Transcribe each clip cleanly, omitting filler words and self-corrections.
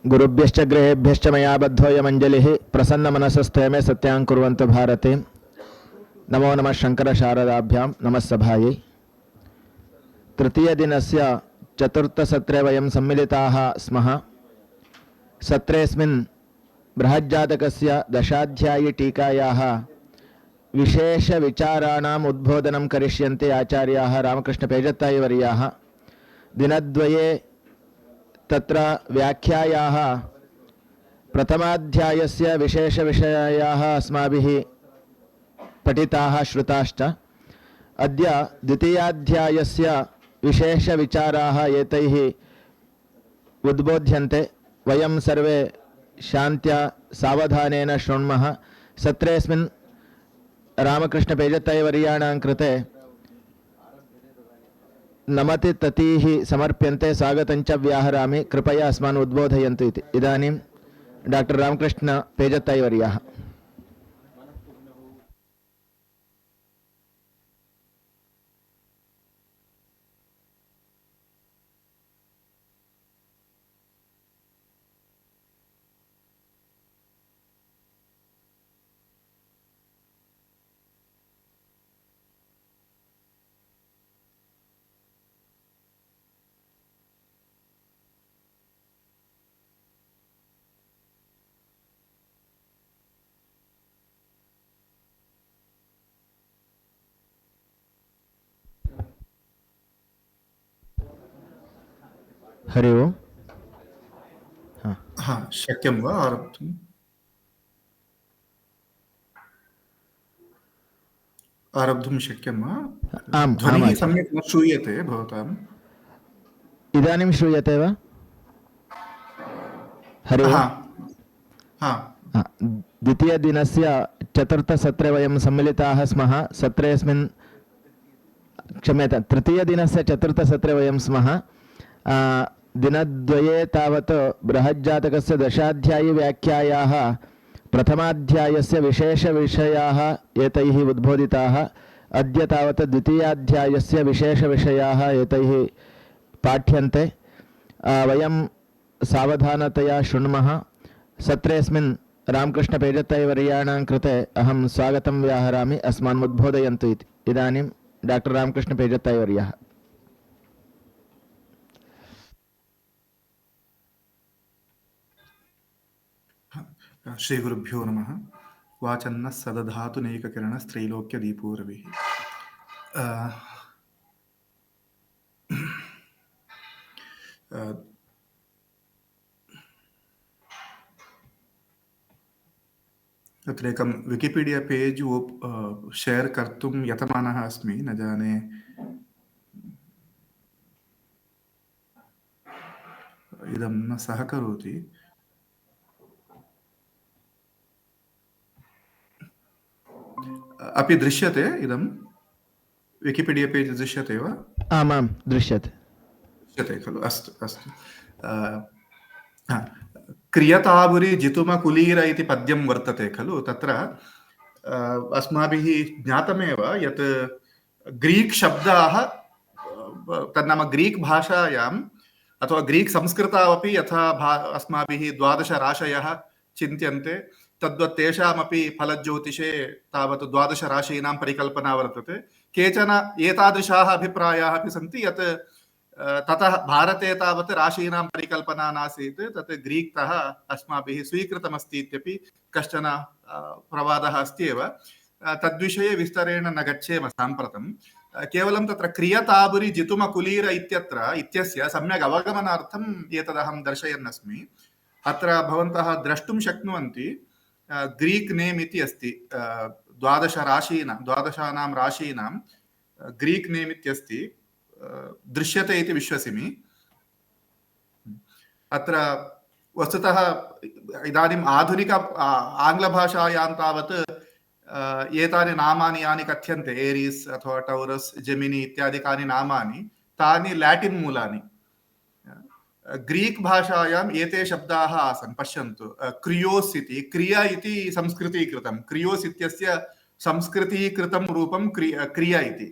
गुरुभ्यश्च गृहेभ्यश्च मया बद्धोऽयमञ्जलिः प्रसन्नमनसस्ते मे सत्यां कुर्वन्तु भारते। नमो नमः शङ्करशारदाभ्यां नमः सभायै। तृतीयदिनस्य चतुर्थसत्रे वयं सम्मिलिताः स्मः। सत्रेऽस्मिन् बृहज्जातकस्य दशाध्यायीटीकायाः विशेषविचाराणाम् उद्बोधनं करिष्यन्ति आचार्याः रामकृष्णपेजत्तायिवर्याः। दिनद्वये तत्र व्याख्यायाः प्रथमाध्यायस्य विशेषविषयाः अस्माभिः पठिताः श्रुताश्च। अद्य द्वितीयाध्यायस्य विशेषविचाराः एतैः उद्बोध्यन्ते। वयं सर्वे शान्त्या सावधानेन शृण्मः। सत्रेऽस्मिन् रामकृष्णपेजत्तायिवर्याणां कृते नमतिततीः समर्प्यन्ते। स्वागतञ्च व्याहरामि, कृपया अस्मान् उद्बोधयन्तु इति। इदानीं डॉक्टर रामकृष्ण पेजत्तायिवर्याः। हरि ओम्। शक्यं वा आरब्धुम्? आरब्धुं शक्यं वा? आम्, ध्वनिः सम्यक् न श्रूयते भवताम्। इदानीं श्रूयते वा? हरि ओम्। द्वितीयदिनस्य चतुर्थसत्रे वयं सम्मिलिताः स्मः। सत्रेऽस्मिन् क्षम्यतां, तृतीयदिनस्य चतुर्थसत्रे वयं स्मः। दिनद्वये तावत् बृहज्जातकस्य दशाध्यायीव्याख्यायाः प्रथमाध्यायस्य विशेषविषयाः एतैः उद्बोधिताः। अद्य तावत् द्वितीयाध्यायस्य विशेषविषयाः एतैः पाठ्यन्ते। वयं सावधानतया शृण्मः। सत्रेऽस्मिन् रामकृष्णपेजत्तायिवर्याणां कृते अहं स्वागतं व्याहरामि, अस्मान् उद्बोधयन्तु इति। इदानीं डॉक्टर रामकृष्णपेजत्तायिवर्यः। श्रीगुरुभ्यो नमः। वाचन्नः सदधातु नैककिरणस्त्रैलोक्यदीपो रविः। तत्र एकं विकिपीडिया पेज् शेर् कर्तुं यतमानः अस्मि। न जाने इदं न सहकरोति। अपि दृश्यते इदं विकिपीडिया पेज् दृश्यते वा? आमां दृश्यते। दृश्यते खलु? अस्तु अस्तु। क्रियताबुरि जितुमकुलीर इति पद्यं वर्तते खलु? तत्र अस्माभिः ज्ञातमेव यत् ग्रीक् शब्दाः तन्नाम ग्रीक् भाषायाम् अथवा ग्रीक् संस्कृतावपि यथा अस्माभिः 12 राशयः चिन्त्यन्ते, तद्वत् तेषामपि फलज्योतिषे तावत् 12 राशीनां परिकल्पना वर्तते। केचन एतादृशाः अभिप्रायाः अपि सन्ति यत् ततः भारते तावत् राशीनां परिकल्पना नासीत्, तत् ग्रीक्तः अस्माभिः स्वीकृतमस्ति इत्यपि कश्चन प्रवादः अस्ति एव। तद्विषये विस्तरेण न गच्छेम साम्प्रतं। केवलं तत्र क्रियताबुरि जितुमकुलीर इत्यस्य सम्यक् अवगमनार्थम् एतदहं दर्शयन्नस्मि। अत्र भवन्तः द्रष्टुं शक्नुवन्ति, ग्रीक् नेम् इति अस्ति। 12 राशीनां ग्रीक् नेम् इत्यस्ति। दृश्यते इति विश्वसिमि। अत्र वस्तुतः इदानीम् आधुनिक आङ्ग्लभाषायां तावत् एतानि नामानि यानि कथ्यन्ते, एरीस् अथवा टौरस्, जेमिनी इत्यादिकानि नामानि, तानि लैटिन् मूलानि। ग्रीक् भाषायाम् एते शब्दाः आसन्। पश्यन्तु, क्रियोस् इति, क्रिया इति संस्कृतीकृतं, क्रियोस् इत्यस्य संस्कृतीकृतं रूपं क्रिया इति।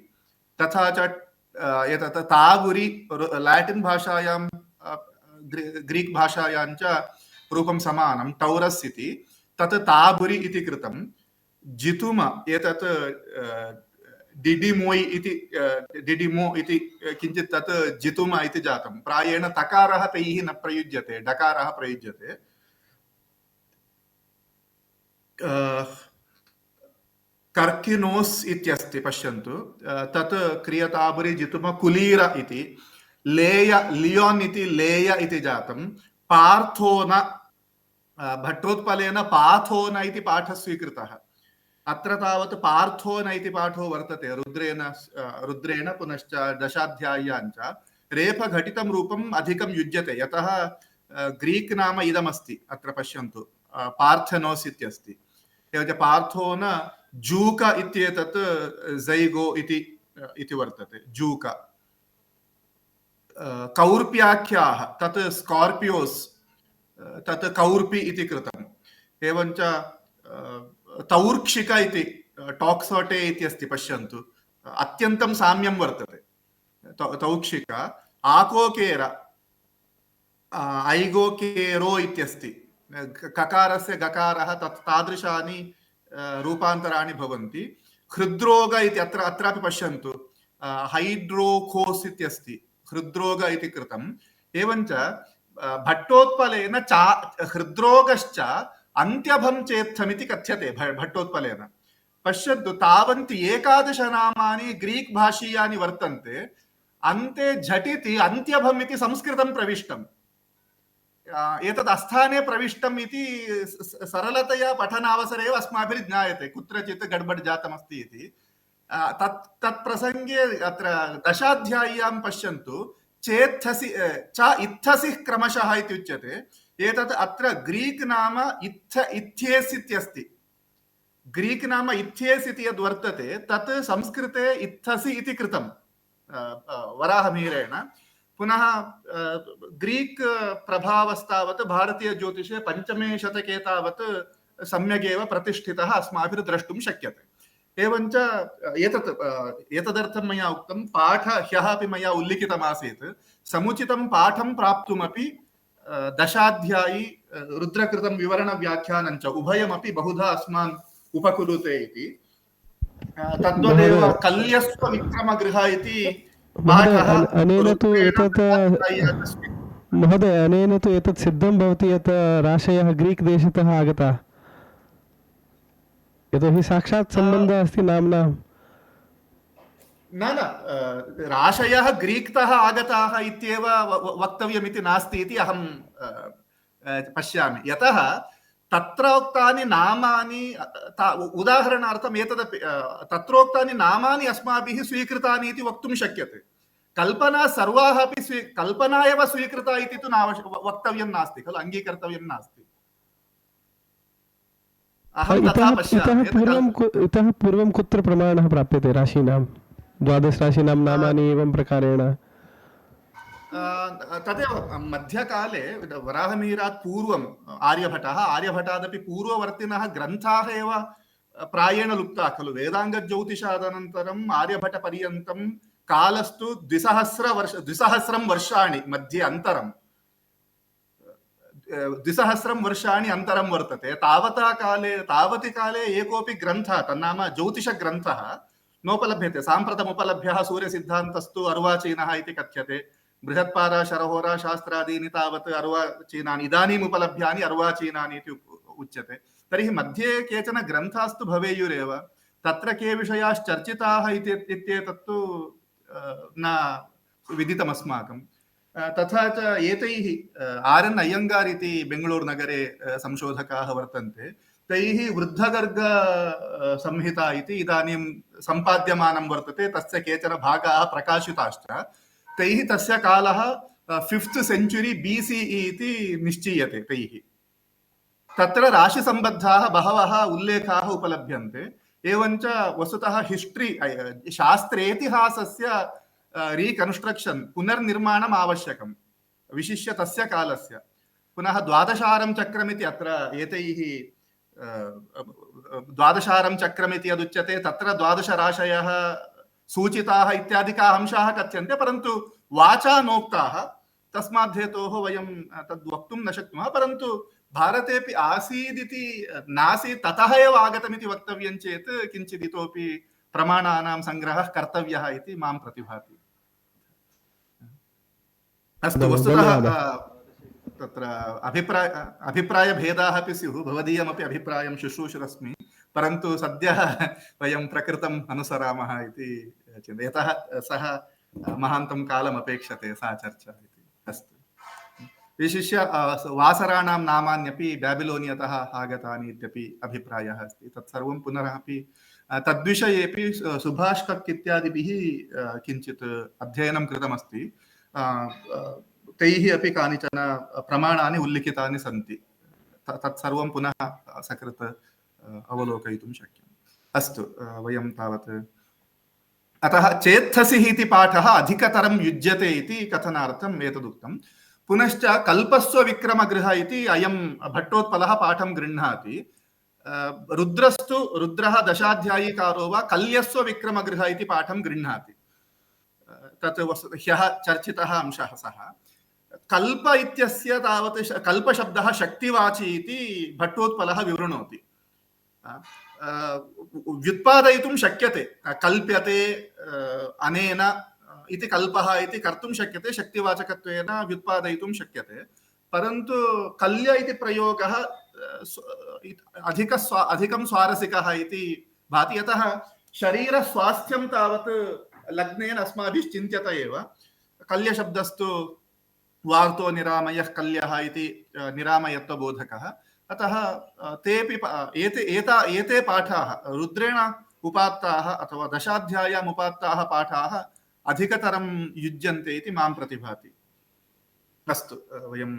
तथा च एतत् ताबुरि लैटिन् भाषायां ग्रीक् भाषायां च रूपं समानं टौरस् इति, तत् ताबुरि इति कृतं। जितुम एतत् डिडिमोय् इति डिडिमो इति किञ्चित् तत् जितुम इति जातं। प्रायेण तकारः तैः न प्रयुज्यते, डकारः प्रयुज्यते। कर्किनोस् इत्यस्ति, पश्यन्तु, तत् क्रियताबुरि जितुम कुलीर इति। लेय लियोन् इति लेय इति जातं। पार्थोन, भट्टोत्पलेन पाथोन इति पाठः स्वीकृतः। अत्र तावत् पार्थोन इति पाठो वर्तते रुद्रेण पुनश्च दशाध्याय्यां च रेफघटितं रूपम् अधिकं युज्यते, यतः ग्रीक् नाम इदमस्ति। अत्र पश्यन्तु, पार्थेनोस् इत्यस्ति। एवञ्च पार्थोन जूक इत्येतत् ज़ैगो इति वर्तते, जूक। कौर्प्याख्याः तत् स्कॉर्पियोस्, तत् कौर्पि इति कृतम्। एवञ्च तौर्क्षिक इति टॉक्सोटे इत्यस्ति, पश्यन्तु, अत्यन्तं साम्यं वर्तते। तौक्षिक। आकोकेर ऐगोकेरो इत्यस्ति, ककारस्य गकारः तत् तादृशानि रूपान्तराणि भवन्ति। हृद्रोग इति अत्रापि पश्यन्तु, हाइड्रोकोस् इत्यस्ति, हृद्रोग इति कृतम्। एवञ्च भट्टोत्पलेन हृद्रोगश्च अन्त्यभं चेत्थमिति कथ्यते भट्टोत्पलेन। पश्यन्तु, तावन्ति 11 नामानि ग्रीक् भाषीयानि वर्तन्ते, अन्ते झटिति अन्त्यभम् इति संस्कृतं प्रविष्टम्। एतद् अस्थाने प्रविष्टम् इति सरलतया पठनावसरे एव अस्माभिः ज्ञायते, कुत्रचित् गड्बड् जातमस्ति इति। तत् प्रसङ्गे अत्र दशाध्याय्यां पश्यन्तु, चेत्थसि च इत्थसिः क्रमशः इति उच्यते। एतत् अत्र ग्रीक् नाम इथ्येस् इत्यस्ति। ग्रीक् नाम इथ्येस् इति यद् वर्तते तत् संस्कृते इत्थसि इति कृतं वराहमिहिरेण। पुनः ग्रीक् प्रभावस्तावत् भारतीयज्योतिषे 5मे शतके तावत् सम्यगेव प्रतिष्ठितः अस्माभिः द्रष्टुं शक्यते। एवञ्च एतदर्थं मया उक्तं, पाठ ह्यः अपि मया उल्लिखितमासीत्, समुचितं पाठं प्राप्तुमपि दशाध्यायी रुद्रकृतं विवरणव्याख्यानं च उभयमपि बहुधा अस्मान् उपकुरुते इति। तद्वदेव कल्यस्व विक्रमगृह इति पाठः अनेन तु एतत् महोदय, अनेन तु एतत् सिद्धं भवति यत् राशयः ग्रीक् देशतः आगताः, यतोहि साक्षात् सम्बन्धः अस्ति नाम्ना। न राशयः ग्रीक्तः आगताः इत्येव वक्तव्यमिति नास्ति इति अहं पश्यामि। यतः तत्रोक्तानि नामानि, उदाहरणार्थम् एतदपि तत्रोक्तानि नामानि अस्माभिः स्वीकृतानि इति वक्तुं शक्यते। कल्पना सर्वाः अपि कल्पना एव स्वीकृता इति तु वक्तव्यं नास्ति खलु, अङ्गीकर्तव्यं नास्ति। इतः पूर्वं कुत्र प्रमाणः प्राप्यते राशीनां, 12 राशीनां नामानि एवं प्रकारेण? तदेव मध्यकाले वराहमिहिरात् पूर्वम् आर्यभटादपि पूर्ववर्तिनः ग्रन्थाः एव प्रायेण लुप्ताः खलु। वेदाङ्गज्योतिषादनन्तरम् आर्यभटपर्यन्तं कालस्तु 2000 वर्षाणि मध्ये अन्तरं, 2000 वर्षाणि अन्तरं वर्तते। तावति काले एकोऽपि ग्रन्थः, तन्नाम ज्योतिषग्रन्थः नोपलभ्यते। साम्प्रतमुपलभ्यः सूर्यसिद्धान्तस्तु अर्वाचीनः इति कथ्यते। बृहत्पाराशरहोरा शास्त्रादीनि तावत् अर्वाचीनानि, इदानीम् उपलभ्यानि अर्वाचीनानि इति उच्यते। तर्हि मध्ये केचन ग्रन्थास्तु भवेयुरेव, तत्र के विषयाश्चर्चिताः इत्येतत्तु न विदितमस्माकं। तथा च एतैः RN अय्यङ्गार् इति बेङ्गळूरुनगरे संशोधकाः वर्तन्ते, तैः वृद्धगर्ग संहिता इति इदानीं सम्पाद्यमानं वर्तते। तस्य केचन भागाः प्रकाशिताश्च। तैः तस्य कालः 5th सेञ्चुरी BCE इति निश्चीयते तैः। तत्र राशिसम्बद्धाः बहवः उल्लेखाः उपलभ्यन्ते। एवञ्च वस्तुतः हिस्ट्री, शास्त्रेतिहासस्य रीकन्स्ट्रक्शन्, पुनर्निर्माणम् आवश्यकं, विशिष्य तस्य कालस्य। पुनः 12 चक्रमिति अत्र एतैः 12 चक्रमिति यदुच्यते तत्र 12 राशयः सूचिताः इत्यादिकाः अंशाः कथ्यन्ते, परन्तु वाचा नोक्ताः तस्मात् हेतोः वयं तद् वक्तुं न शक्नुमः। परन्तु भारतेपि आसीदिति नासीत् ततः एव आगतमिति वक्तव्यं चेत् किञ्चित् इतोपि प्रमाणानां सङ्ग्रहः कर्तव्यः इति मां प्रतिभाति। अस्तु, वस्तुतः तत्र अभिप्रायभेदाः अपि स्युः। भवदीयमपि अभिप्रायं शुश्रूषुरस्मि, परन्तु सद्यः वयं प्रकृतम् अनुसरामः इति चिन्तयामि, यतः सः महान्तं कालम् अपेक्षते सा चर्चा इति। अस्तु, विशिष्य वासराणां नामान्यपि बेबिलोनियतः आगतानि इत्यपि अभिप्रायः अस्ति। तत्सर्वं पुनरपि तद्विषयेपि सुभाष कक् इत्यादिभिः किञ्चित् अध्ययनं कृतमस्ति। तैः अपि कानिचन प्रमाणानि उल्लिखितानि सन्ति। तत्सर्वं पुनः सकृत् अवलोकयितुं शक्यम्। अस्तु, वयं तावत् अतः चेत्थसिः इति पाठः अधिकतरं युज्यते इति कथनार्थम् एतदुक्तं। पुनश्च कल्पस्व विक्रमगृह इति अयं भट्टोत्पलः पाठं गृह्णाति। रुद्रस्तु रुद्रः दशाध्यायीकारो वा कल्यस्व विक्रमगृह इति पाठं गृह्णाति। तत् ह्यः चर्चितः अंशः सः। कल्प इत्यस्य तावत् कल्पशब्दः शक्तिवाची इति भट्टोत्पलः विवृणोति। व्युत्पादयितुं शक्यते, कल्प्यते अनेन इति कल्पः इति कर्तुं शक्यते, शक्तिवाचकत्वेन व्युत्पादयितुं शक्यते। परन्तु कल्य इति प्रयोगः अधिकं स्वारसिकः इति भाति। यतः शरीरस्वास्थ्यं तावत् लग्नेन अस्माभिः चिन्त्यत एव। कल्यशब्दस्तु वार्तो निरामयः कल्यः इति निरामयत्वबोधकः। अतः तेपि एते पाठाः रुद्रेण उपात्ताः अथवा दशाध्याय्याम् उपात्ताः पाठाः अधिकतरं युज्यन्ते इति मां प्रतिभाति। अस्तु, वयम्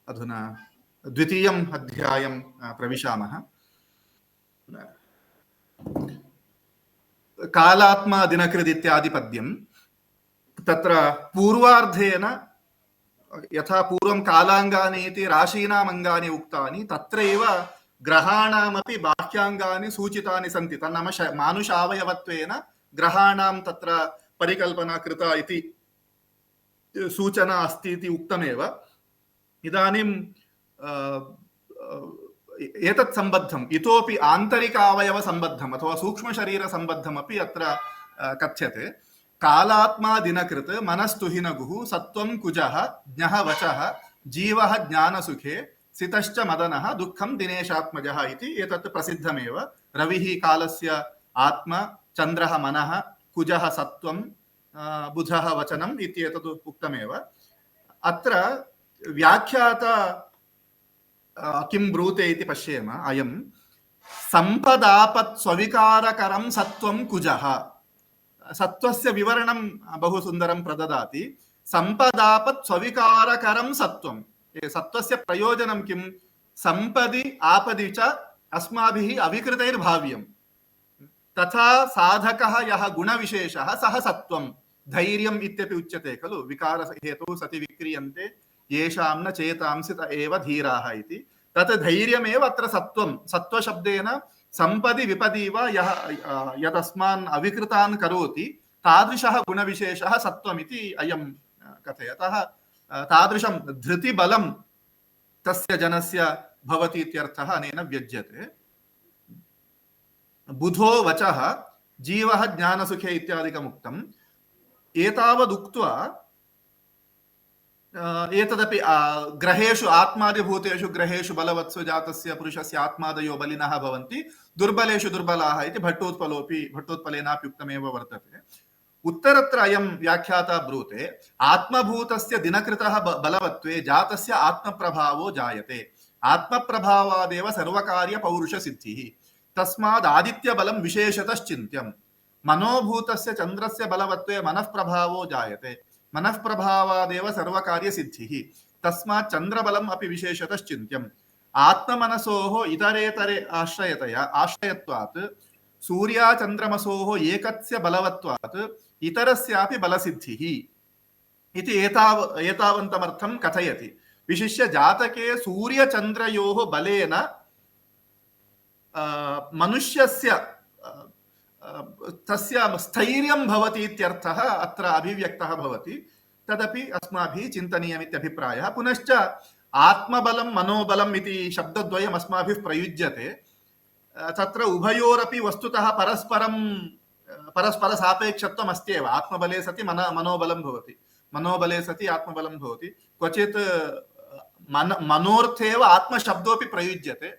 अधुना द्वितीयम् अध्यायं प्रविशामः। कालात्मा दिनकृद् इत्यादि पद्यं। तत्र पूर्वार्धेन यथा पूर्वं कालाङ्गानि इति राशीनाम् अङ्गानि उक्तानि, तत्रैव ग्रहाणामपि बाह्याङ्गानि सूचितानि सन्ति। तन्नाम मानुषावयवत्वेन ग्रहाणां तत्र परिकल्पना कृता इति सूचना अस्ति इति उक्तमेव। इदानीं एतत् सम्बद्धम् इतोपि आन्तरिकावयवसम्बद्धम् अथवा सूक्ष्मशरीरसम्बद्धमपि अत्र कथ्यते। कालात्मा दिनकृत् मनस्तुहिनगुः सत्वं कुजः ज्ञः वचः जीवः ज्ञानसुखे सितश्च मदनः दुःखं दिनेशात्मजः इति एतत् प्रसिद्धमेव। रविः कालस्य आत्मा, चन्द्रः मनः, कुजः सत्वं, बुधः वचनम् इत्येतत् उक्तमेव। अत्र व्याख्याता किं ब्रूते इति पश्येम। अयं सम्पदापत् स्विकारकरं सत्वं कुजः। सत्वस्य विवरणं बहु सुन्दरं प्रददाति। सम्पदापत् स्विकारकरं सत्वं, सत्वस्य प्रयोजनं किं? सम्पदि आपदि च अस्माभिः अविकृतैर्भाव्यं। तथा साधकः यः गुणविशेषः सः सत्वं। धैर्यम् इत्यपि उच्यते खलु, विकारहेतुः सति विक्रियन्ते येषां न चेतांसि त एव धीराः इति। तत् धैर्यमेव अत्र सत्वं। सत्वशब्देन सम्पदि विपदि वा यः यदस्मान् अविकृतान् करोति तादृशः गुणविशेषः सत्वमिति अयं कथयति। अतः तादृशं धृतिबलं तस्य जनस्य भवति इत्यर्थः अनेन व्यज्यते। बुधो वचः जीवः ज्ञानसुखे इत्यादिकम् उक्तम्। एतावदुक्त्वा एतदपि ग्रहेषु आत्मादिभूतेषु ग्रहेषु बलवत्सु जातस्य पुरुषस्य आत्मादयो बलिनः भवन्ति, दुर्बलेषु दुर्बलाः इति भट्टोत्पलेनापि उक्तमेव वर्तते। उत्तरत्र अयं व्याख्याता ब्रूते आत्मभूतस्य दिनकृतः बलवत्वे जातस्य आत्मप्रभावो जायते। आत्मप्रभावादेव सर्वकार्यपौरुषसिद्धिः। तस्माद् आदित्यबलं विशेषतश्चिन्त्यं। मनोभूतस्य चन्द्रस्य बलवत्वे मनःप्रभावो जायते। मनःप्रभावादेव सर्वकार्यसिद्धिः। तस्मात् चन्द्रबलम् अपि विशेषतश्चिन्त्यम्। आत्ममनसोः इतरेतरे आश्रयत्वात् सूर्याचन्द्रमसोः एकस्य बलवत्वात् इतरस्यापि बलसिद्धिः इति एतावन्तमर्थं कथयति। विशिष्य जातके सूर्यचन्द्रयोः बलेन मनुष्यस्य तस्य स्थैर्यं भवति इत्यर्थः अत्र अभिव्यक्तः भवति। तदपि अस्माभिः चिन्तनीयमित्यभिप्रायः। पुनश्च आत्मबलं मनोबलम् इति शब्दद्वयम् अस्माभिः प्रयुज्यते। तत्र उभयोरपि वस्तुतः परस्पर सापेक्षत्वम् अस्त्येव। आत्मबले सति मनोबलं भवति, मनोबले सति आत्मबलं भवति। क्वचित् मनोर्थेव आत्मशब्दोऽपि प्रयुज्यते।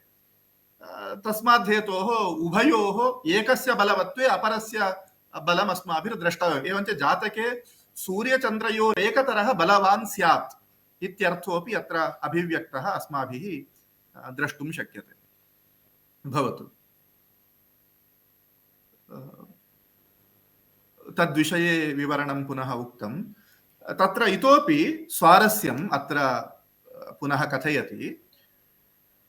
तस्मात् हेतोः उभयोः एकस्य बलवत्वे अपरस्य बलम् अस्माभिः द्रष्टव्यम्। एवञ्च जातके सूर्यचन्द्रयोः एकतरः बलवान् स्यात् इत्यर्थोऽपि अत्र अभिव्यक्तः अस्माभिः द्रष्टुं शक्यते। भवतु तद्विषये विवरणं पुनः उक्तं। तत्र इतोपि स्वारस्यम् अत्र पुनः कथयति।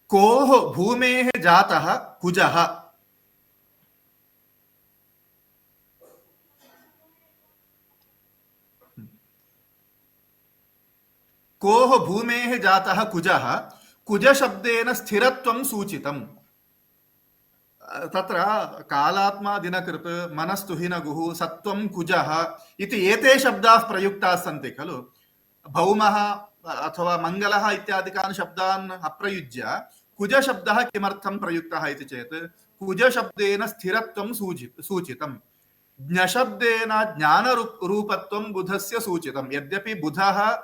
कोः भूमेः जातः कुजः। कोः भूमेः जातः कुजः, कुजशब्देन स्थिरत्वं सूचितम्। तत्र कालात्मा दिनकृत् मनस्तुहिनगुः सत्त्वं कुजः इति एते शब्दाः प्रयुक्ताः सन्ति खलु। भौमः अथवा मङ्गलः इत्यादिकान् शब्दान् अप्रयुज्य कुजशब्दः किमर्थं प्रयुक्तः इति चेत् कुजशब्देन स्थिरत्वं सूचितं। ज्ञशब्देन ज्ञानरूपत्वं बुधस्य सूचितं। यद्यपि बुधः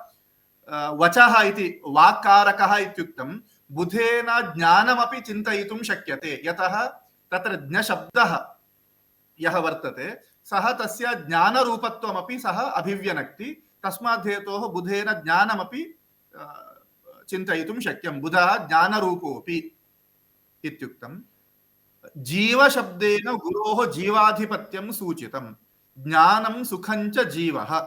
वचः इति वाक्कारकः इत्युक्तं, बुधेन ज्ञानमपि चिन्तयितुं शक्यते। यतः तत्र ज्ञशब्दः यः वर्तते सः तस्य ज्ञानरूपत्वमपि सः अभिव्यनक्ति। तस्मात् हेतोः बुधेन ज्ञानमपि चिन्तयितुं शक्यं। बुधः ज्ञानरूपोऽपि इत्युक्तं। जीवशब्देन गुरोः जीवाधिपत्यं सूचितं। ज्ञानं सुखं च जीवः।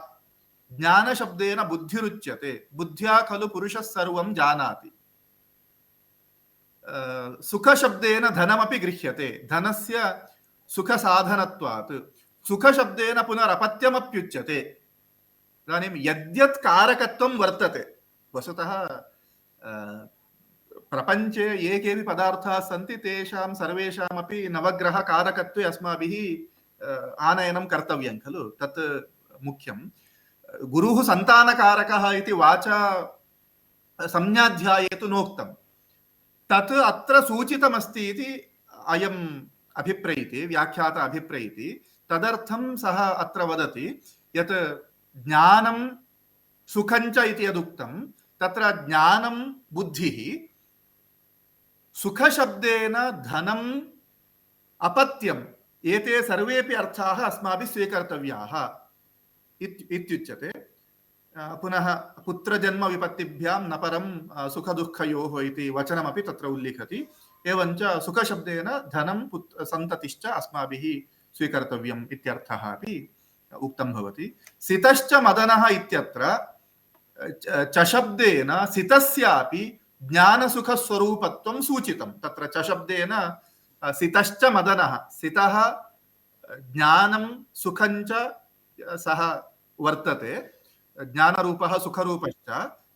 ज्ञानशब्देन बुद्धिरुच्यते। बुद्ध्या खलु पुरुषः सर्वं जानाति। सुखशब्देन धनमपि गृह्यते। धनस्य सुखसाधनत्वात्। सुखशब्देन पुनरपत्यमप्युच्यते। इदानीं यद्यत् कारकत्वं वर्तते, वस्तुतः प्रपञ्चे ये केऽपि पदार्थाः सन्ति तेषां सर्वेषामपि नवग्रहकारकत्वे अस्माभिः आनयनं कर्तव्यं खलु। तत् मुख्यं। गुरुः सन्तानकारकः इति वाचा संज्ञाध्याये तु नोक्तं। तत् अत्र सूचितमस्ति इति अयम् अभिप्रैति, व्याख्यात अभिप्रैति। तदर्थं सः अत्र वदति यत् ज्ञानं सुखं च इति यदुक्तं तत्र ज्ञानं बुद्धिः, सुखशब्देन धनम् अपत्यम्, एते सर्वेपि अर्थाः अस्माभिः स्वीकर्तव्याः इत्युच्यते। पुनः पुत्रजन्म विपत्तिभ्यां न परं सुखदुःखयोः इति वचनमपि तत्र उल्लिखति। एवञ्च सुखशब्देन धनं सन्ततिश्च अस्माभिः स्वीकर्तव्यम् इत्यर्थः अपि उक्तं भवति। सितश्च मदनः इत्यत्र चशब्देन सितस्यापि ज्ञानसुखस्वरूपत्वं सूचितं। तत्र चशब्देन सितश्च मदनः, सितः ज्ञानं सुखं च सः वर्तते, ज्ञानरूपः सुखरूपश्च।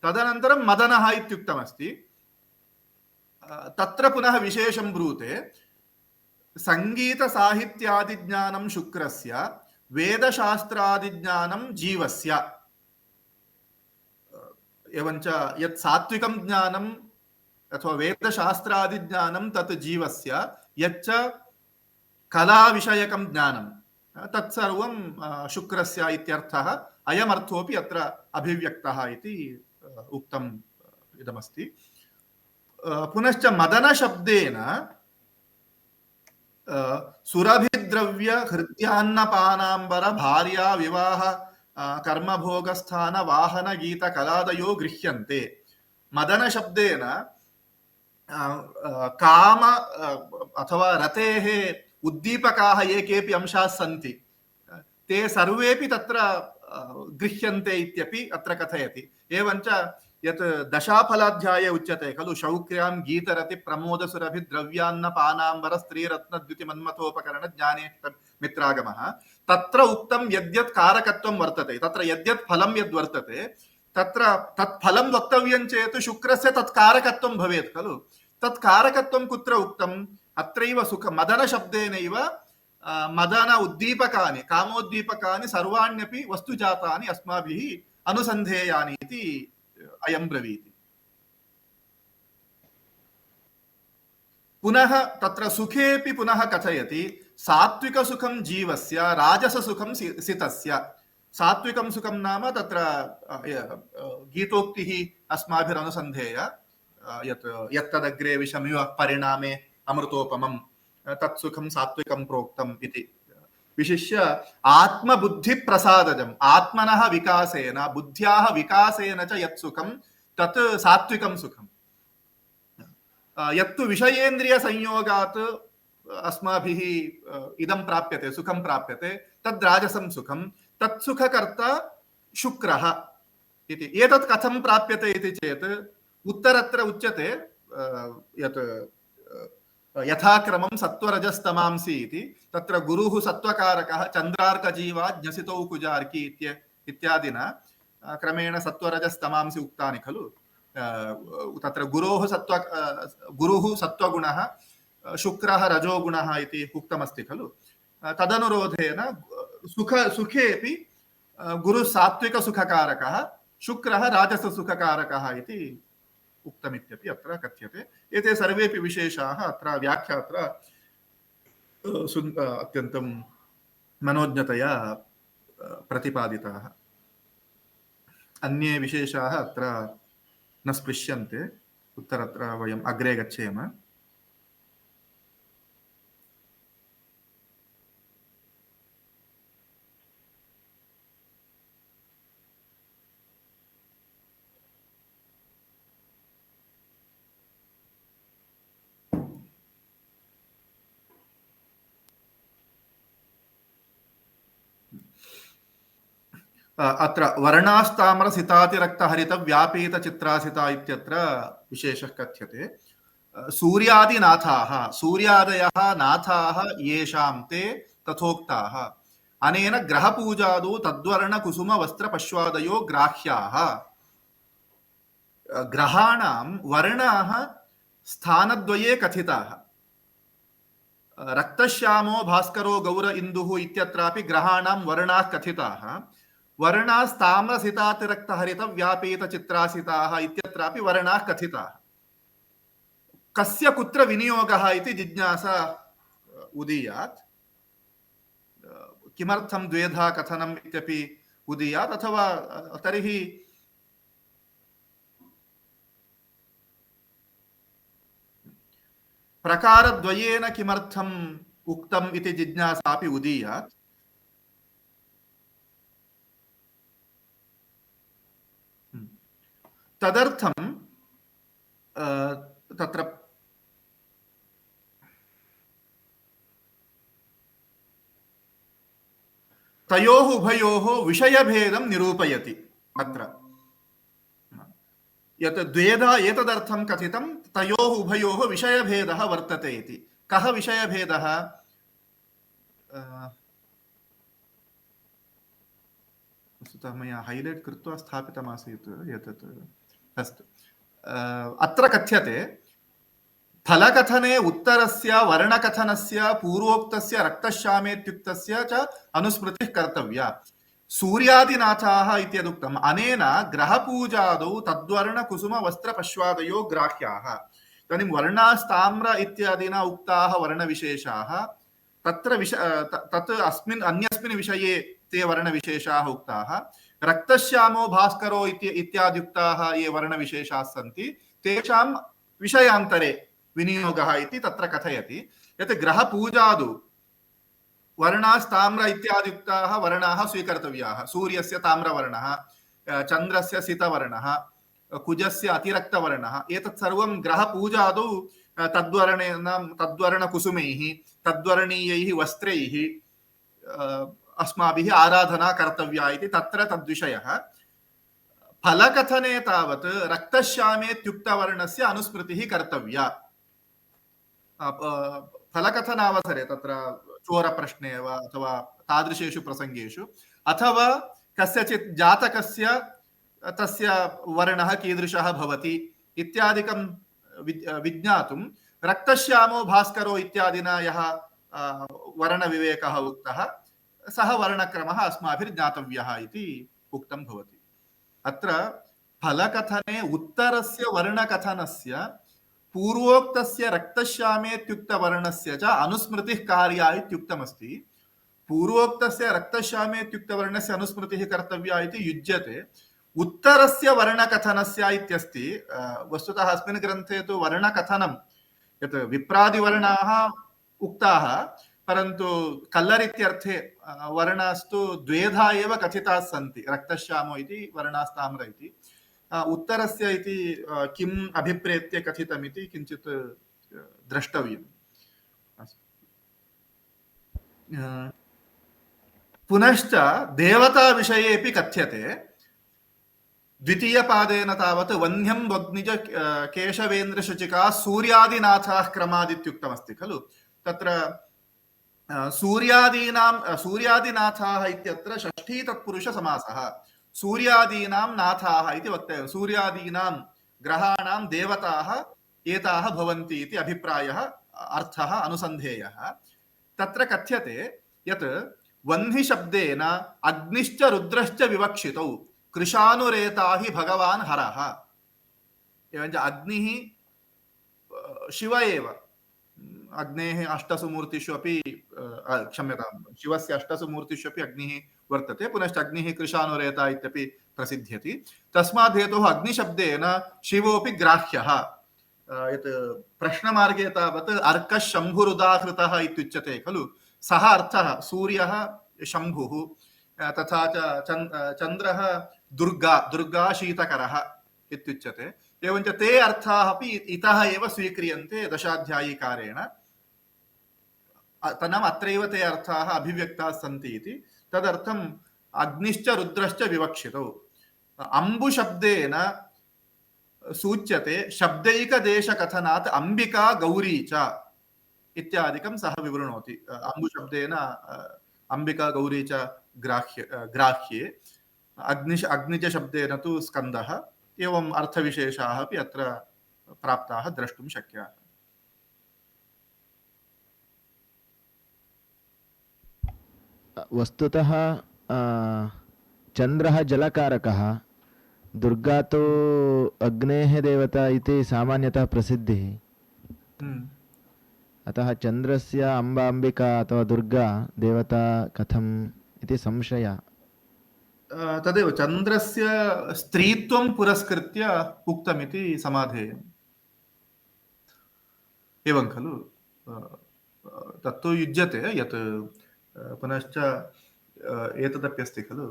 तदनन्तरं मदनः इत्युक्तमस्ति। तत्र पुनः विशेषं ब्रूते। संगीतसाहित्यादिज्ञानं शुक्रस्य, वेदशास्त्रादिज्ञानं जीवस्य। एवञ्च यत् सात्विकं ज्ञानम् अथवा वेदशास्त्रादिज्ञानं तत् जीवस्य, यच्च कलाविषयकं ज्ञानं तत्सर्वं शुक्रस्य इत्यर्थः। अयमर्थोऽपि अत्र अभिव्यक्तः इति उक्तम् इदमस्ति। पुनश्च मदनशब्देन सुरभिद्रव्य हृद्यान्नपानाम्बर भार्या विवाह कर्मभोगस्थान वाहन गीत कलादयो गृह्यन्ते। मदनशब्देन काम अथवा रतेः उद्दीपकाः ये केऽपि अंशाः सन्ति ते सर्वेपि तत्र गृह्यन्ते इत्यपि अत्र कथयति। एवञ्च यत् दशाफलाध्याये उच्यते खलु, शौक्र्यां गीतरति प्रमोदसुरभि द्रव्यान्न पानाम्बर स्त्रीरत्नद्युति मन्मथोपकरण ज्ञाने मित्रागमः। तत्र उक्तं यद्यत् कारकत्वं वर्तते, तत्र यद्यत् फलं यद्वर्तते तत्र तत् फलं वक्तव्यं चेत् शुक्रस्य तत् कारकत्वं भवेत् खलु। तत् कारकत्वं कुत्र उक्तम्? अत्रैव सुख मदनशब्देनैव मदन उद्दीपकानि, कामोद्दीपकानि सर्वाण्यपि वस्तुजातानि अस्माभिः अनुसन्धेयानि इति अयं ब्रवीति। पुनः तत्र सुखेपि पुनः कथयति सात्विकसुखं जीवस्य राजससुखं सितस्य। सात्विकं सुखं नाम तत्र गीतोक्तिः अस्माभिरनुसन्धेय यत् यत्तदग्रे विषमिव परिणामे अमृतोपमं तत्सुखं सात्विकं प्रोक्तम् इति विशिष्य आत्मबुद्धिप्रसादजम् आत्मनः विकासेन बुद्ध्याः विकासेन च यत् सुखं तत् सात्विकं सुखम्। यत्तु विषयेन्द्रिय संयोगात् अस्माभिः इदं प्राप्यते सुखं प्राप्यते तद् राजसं सुखं तत् सुखकर्ता शुक्रः इति। एतत् कथं प्राप्यते इति चेत् उत्तरत्र उच्यते यत् यथाक्रमं सत्त्वरजस्तमांसि इति। तत्र गुरुः सत्त्वकारकः चन्द्रार्कजीवा ज्ञसितौ कुजार्की इत्यादिना क्रमेण सत्त्वरजस्तमांसि उक्तानि खलु। तत्र गुरुः सत्त्वगुणः शुक्रः रजोगुणः इति उक्तमस्ति खलु। तदनुरोधेन सुखेपि गुरुः सात्विकसुखकारकः शुक्रः राजससुखकारकः इति उक्तमित्यपि अत्र कथ्यते। एते सर्वेपि विशेषाः अत्र व्याख्यात्र अत्यन्तं मनोज्ञतया प्रतिपादिताः। अन्ये विशेषाः अत्र न स्पृश्यन्ते। उत्तरत्र वयम् अग्रे गच्छेम। अत्र वर्णास्ताम्रसितातिरक्तहरितव्यापीतचित्रासिता इत्यत्र विशेषः कथ्यते। सूर्यादिनाथाः सूर्यादयः नाथाः येषां ते तथोक्ताः अनेन ग्रहपूजादौ तद्वर्णकुसुमवस्त्रपश्वादयो ग्राह्याः। ग्रहाणां वर्णाः स्थानद्वये कथिताः। रक्तश्यामो भास्करो गौर इन्दुः इत्यत्रापि ग्रहाणां वर्णाः कथिताः। वर्णास्ताम्रसितातिरक्तहरितव्यापीतचित्रासिताः इत्यत्रापि वर्णाः कथिताः। कस्य कुत्र विनियोगः इति जिज्ञासा उदीयात्। किमर्थं द्वेधा कथनम् इत्यपि उदीयात्। अथवा तर्हि प्रकारद्वयेन किमर्थम् उक्तम् इति जिज्ञासापि उदीयात्। तदर्थं तत्र तयोः उभयोः विषयभेदं निरूपयति। अत्र यत् द्वेधा एतदर्थं कथितं तयोः उभयोः विषयभेदः वर्तते इति। कः विषयभेदः? वस्तुतः मया हैलैट् कृत्वा स्थापितमासीत् एतत्। अस्तु, अत्र कथ्यते फलकथने उत्तरस्य वर्णकथनस्य पूर्वोक्तस्य रक्तश्यामेत्युक्तस्य च अनुस्मृतिः कर्तव्या। सूर्यादिनाथाः इत्यदुक्तम् अनेन ग्रहपूजादौ तद्वर्णकुसुमवस्त्रपश्वादयो ग्राह्याः। इदानीं वर्णास्ताम्र इत्यादिना उक्ताः वर्णविशेषाः तत्र तत् अस्मिन् अन्यस्मिन् विषये ते वर्णविशेषाः उक्ताः। रक्तश्यामो भास्करो इत्याद्युक्ताः ये वर्णविशेषाः सन्ति तेषां विषयान्तरे विनियोगः इति तत्र कथयति। यत् ग्रहपूजादौ वर्णास्ताम्र इत्यादियुक्ताः वर्णाः स्वीकर्तव्याः। सूर्यस्य ताम्रवर्णः, चन्द्रस्य सितवर्णः, कुजस्य अतिरक्तवर्णः, एतत् सर्वं ग्रहपूजादौ तद्वर्णकुसुमैः तद्वर्णीयैः वस्त्रैः अस्माभिः आराधना कर्तव्या इति तत्र तद्विषयः। फलकथने तावत् रक्तश्यामेत्युक्तवर्णस्य अनुस्मृतिः कर्तव्या। फलकथनावसरे तत्र चोरप्रश्ने वा अथवा तादृशेषु प्रसङ्गेषु अथवा कस्यचित् जातकस्य तस्य वर्णः कीदृशः भवति इत्यादिकं विज्ञातुं रक्तश्यामो भास्करो इत्यादिना यः वर्णविवेकः उक्तः सः वर्णक्रमः अस्माभिर्ज्ञातव्यः इति उक्तं भवति। अत्र फलकथने उत्तरस्य वर्णकथनस्य पूर्वोक्तस्य रक्तश्यामेत्युक्तवर्णस्य च अनुस्मृतिः कार्या इत्युक्तमस्ति। पूर्वोक्तस्य रक्तश्यामेत्युक्तवर्णस्य अनुस्मृतिः कर्तव्या इति युज्यते। उत्तरस्य वर्णकथनस्य इत्यस्ति। वस्तुतः अस्मिन् ग्रन्थे तु वर्णकथनं यत् विप्रादिवर्णाः उक्ताः, परन्तु कल्लर् इत्यर्थे वर्णास्तु द्वेधा एव कथिताः सन्ति, रक्तश्यामो इति वर्णास्ताम्र इति। उत्तरस्य इति किम् अभिप्रेत्य कथितमिति किञ्चित् द्रष्टव्यम्। पुनश्च देवताविषयेऽपि कथ्यते। द्वितीयपादेन तावत् वह्न्यं वग्निज केशवेन्द्रशुचिका सूर्यादिनाथाः क्रमादित्युक्तमस्ति खलु। तत्र सूर्यादिनाथाः इत्यत्र षष्ठी तत्पुरुषसमासः। सूर्यादीनां नाथाः इति वक्तव्यं। सूर्यादीनां ग्रहाणां देवताः एताः भवन्ति इति अभिप्रायः, अर्थः अनुसन्धेयः। तत्र कथ्यते यत् वह्निशब्देन अग्निश्च रुद्रश्च विवक्षितौ कृशानुरेता हि भगवान् हरः। एवञ्च अग्निः शिव एव। अग्नेः अष्टसु मूर्तिषु अपि क्षम्यतां, शिवस्य अष्टसु मूर्तिषु अपि अग्निः वर्तते। पुनश्च अग्निः कृशानुरेता इत्यपि प्रसिद्ध्यति। तस्मात् हेतोः अग्निशब्देन शिवोऽपि ग्राह्यः। यत् प्रश्नमार्गे तावत् अर्कः शम्भुरुदाहृतः इत्युच्यते खलु। सः अर्थः सूर्यः शम्भुः, तथा च चन्द्रः दुर्गा शीतकरः इत्युच्यते। एवञ्च ते अर्थाः अपि इतः एव स्वीक्रियन्ते दशाध्यायीकारेण। तन्नाम अत्रैव ते अर्थाः अभिव्यक्ताः सन्ति इति। तदर्थम् अग्निश्च रुद्रश्च विवक्षितौ। अम्बुशब्देन सूच्यते शब्दैकदेशकथनात् अंबिका गौरी च इत्यादिकं सः विवृणोति। अम्बुशब्देन अंबिका गौरी च ग्राह्ये, अग्निज शब्देन तु स्कन्दः। एवम् अर्थविशेषाः अपि अत्र प्राप्ताः द्रष्टुं शक्याः। वस्तुतः चन्द्रः जलकारकः, दुर्गा तो अग्नेः देवता इति सामान्यतः प्रसिद्धिः। अतः चन्द्रस्य अम्बाम्बिका अथवा दुर्गा देवता कथम् इति संशयः। तदेव चन्द्रस्य स्त्रीत्वं पुरस्कृत्य उक्तमिति समाधेयम्। एवं खलु। तत्तु युज्यते यत् पुनश्च एतदप्यस्ति खलु।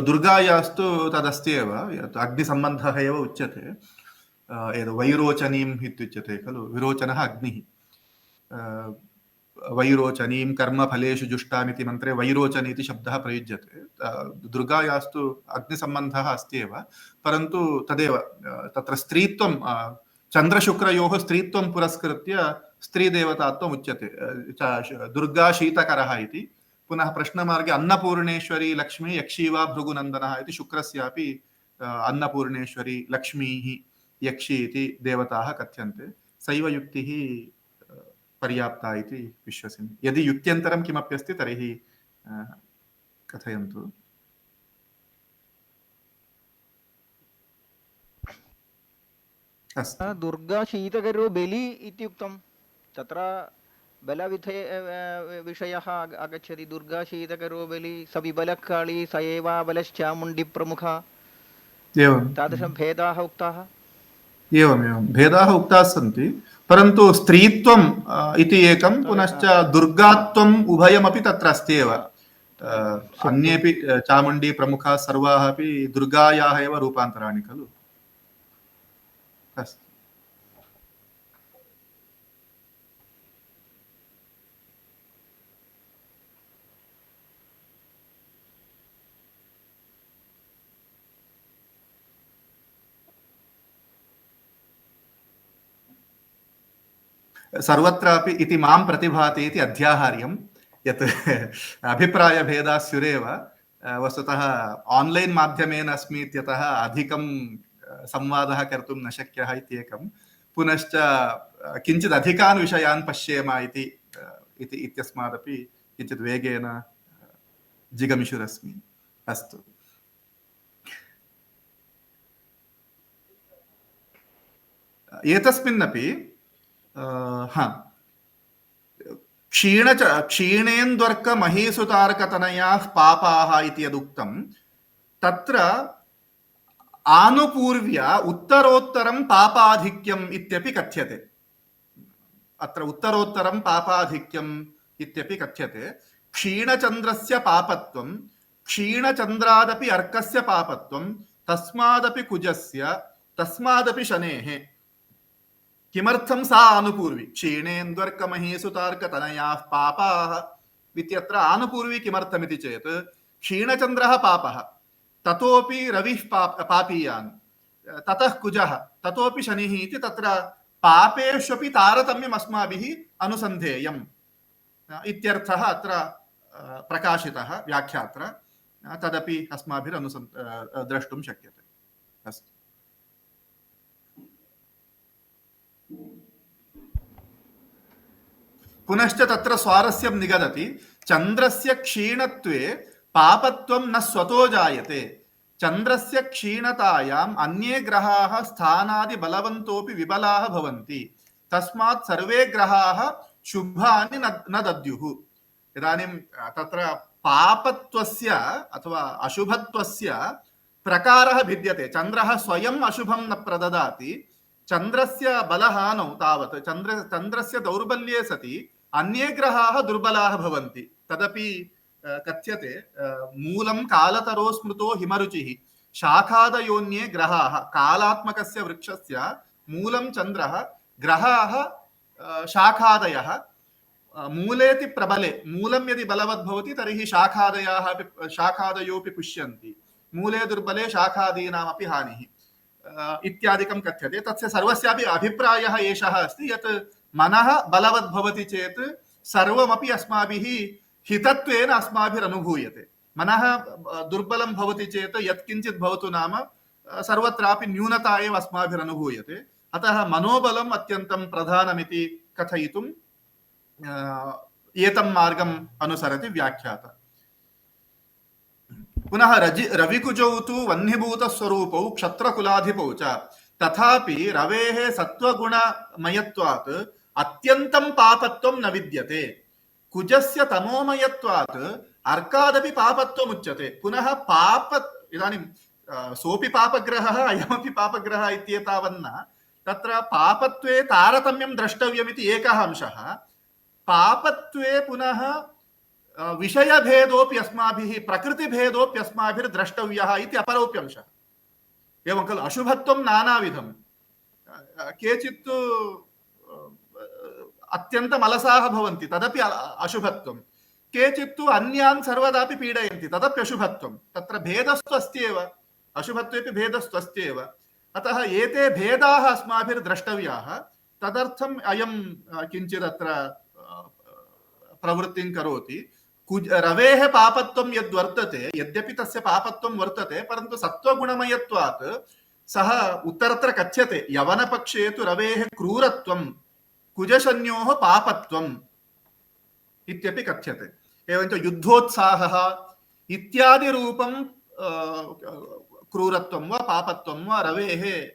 दुर्गायास्तु तदस्ति एव, यत् अग्निसम्बन्धः एव उच्यते। वैरोचनीम् इत्युच्यते खलु। विरोचनः अग्निः। वैरोचनीं कर्मफलेषु जुष्टामिति मन्त्रे वैरोचनी इति शब्दः प्रयुज्यते। दुर्गायास्तु अग्निसम्बन्धः अस्ति एव, परन्तु तदेव तत्र स्त्रीत्वं, चन्द्रशुक्रयोः स्त्रीत्वं पुरस्कृत्य स्त्रीदेवतात्वम् उच्यते। दुर्गा शीतकरः इति। पुनः प्रश्नमार्गे अन्नपूर्णेश्वरी लक्ष्मी यक्षी वा भृगुनन्दनः इति शुक्रस्यापि अन्नपूर्णेश्वरी लक्ष्मीः यक्षी इति देवताः कथ्यन्ते। सैव युक्तिः पर्याप्ता इति विश्वसिमि। यदि युक्त्यन्तरं किमप्यस्ति तर्हि कथयन्तु। अस्तु। दुर्गा शीतकरो बलि इत्युक्तं, तत्र विषयः आगच्छति। दुर्गा शीतकरो बलि स विबलकाली स एव बलश्चामुण्डी प्रमुखा। एवं तादृशं भेदाः उक्ताः। एवमेवं भेदाः उक्ताः सन्ति, परन्तु स्त्रीत्वम् इति एकं, पुनश्च दुर्गात्वम् उभयमपि तत्र अस्ति एव। अन्येपि चामुण्डी प्रमुखाः सर्वाः अपि दुर्गायाः एव रूपान्तराणि खलु। अस्तु। सर्वत्रापि इति मां प्रतिभाति इति अध्याहार्यं। यत् अभिप्रायभेदाः स्युरेव, वस्तुतः आन्लैन् माध्यमेन अस्मि इत्यतः अधिकं संवादः कर्तुं न शक्यः इत्येकं। पुनश्च किञ्चित् अधिकान् विषयान् पश्येम इत्यस्मादपि किञ्चित् वेगेन जिगमिषुरस्मि। अस्तु, एतस्मिन्नपि क्षीणेन्द्वर्कमहीसुतार्कतनयाः पापाः इति यदुक्तं तत्र आनुपूर्व्य उत्तरोत्तरं पापाधिक्यम् इत्यपि कथ्यते। अत्र उत्तरोत्तरं पापाधिक्यम् इत्यपि कथ्यते। क्षीणचन्द्रस्य पापत्वं, क्षीणचन्द्रादपि अर्कस्य पापत्वं, तस्मादपि कुजस्य, तस्मादपि शनेः। किमर्थं सा आनुपूर्वी? क्षीणेन्द्वर्कमहीसुतार्कतनयाः पापाः इत्यत्र आनुपूर्वी किमर्थमिति चेत् क्षीणचन्द्रः पापः, ततोपि रविः पापीयान्, ततः कुजः, ततोपि शनिः इति तत्र पापेष्वपि तारतम्यम् अस्माभिः अनुसन्धेयम् इत्यर्थः अत्र प्रकाशितः व्याख्यात्र। तदपि अस्माभिः द्रष्टुं शक्यते। अस्तु, पुनश्च तत्र स्वारस्यं निगदति। चन्द्रस्य क्षीणत्वे पापत्वं न स्वतो जायते। चन्द्रस्य क्षीणतायाम् अन्ये ग्रहाः स्थानादि बलवन्तोपि विबलाः भवन्ति। तस्मात् सर्वे ग्रहाः शुभानि न दद्युः। इदानीं तत्र पापत्वस्य अथवा अशुभत्वस्य प्रकारः भिद्यते। चन्द्रः स्वयम् अशुभं न प्रददाति। चन्द्रस्य बलहानौ तावत् चन्द्रस्य दौर्बल्ये सति अन्ये ग्रहाः दुर्बलाः भवन्ति। तदपि कथ्यते। मूलं कालतरो स्मृतो हिमरुचिः, शाखादयोन्ये ग्रहाः। कालात्मकस्य वृक्षस्य मूलं चन्द्रः, ग्रहाः शाखादयः। मूलेति प्रबले, मूलं यदि बलवद्भवति तर्हि शाखादयोपि पुष्यन्ति। मूले दुर्बले शाखादीनामपि हानिः इत्यादिकं कथ्यते। तस्य सर्वस्यापि अभिप्रायः एषः अस्ति यत् मनः बलवद्भवति चेत् सर्वमपि अस्माभिः हितत्वेन अस्माभिरनुभूयते। मनः दुर्बलं भवति चेत् यत्किञ्चित् भवतु नाम सर्वत्रापि न्यूनता एव अस्माभिरनुभूयते। अतः मनोबलम् अत्यन्तं प्रधानमिति कथयितुं एतं मार्गम् अनुसरति व्याख्याता। पुनः रविकुजौ तु वह्निभूतस्वरूपौ क्षत्रकुलाधिपौ च, तथापि रवेः सत्त्वगुणमयत्वात् अत्यन्तं पापत्वं न विद्यते। कुजस्य तमोमयत्वात् अर्कादपि पापत्वमुच्यते। पुनः इदानीं सोऽपि पापग्रहः अयमपि पापग्रहः इत्येतावन्न तत्र पापत्वे तारतम्यं द्रष्टव्यमिति एकः अंशः। पापत्वे पुनः विषयभेदोऽपि अस्माभिः, प्रकृतिभेदोऽपि अस्माभिर्द्रष्टव्यः इति अपरोऽपि अंशः। एवं खलु अशुभत्वं नानाविधं। केचित् अत्यन्तम् अलसाः भवन्ति, तदपि अशुभत्वं। केचित् अन्यान् सर्वदापि पीडयन्ति, तदपि अशुभत्वं। तत्र भेदस्तु अस्त्येव, अशुभत्वेपि भेदस्तु अस्त्येव। अतः एते भेदाः अस्माभिर्द्रष्टव्याः। तदर्थम् अयं किञ्चिदत्र प्रवृत्तिं करोति। रवेः पापत्वं यद्वर्तते, यद्यपि तस्य पापत्वं वर्तते, परन्तु सत्त्वगुणमयत्वात् सः उत्तरत्र कथ्यते। यवनपक्षे तु रवेः क्रूरत्वं, कुजशन्योः पापत्वम् इत्यपि कथ्यते। एवञ्च युद्धोत्साहः इत्यादि रूपं क्रूरत्वं वा पापत्वं वा रवेः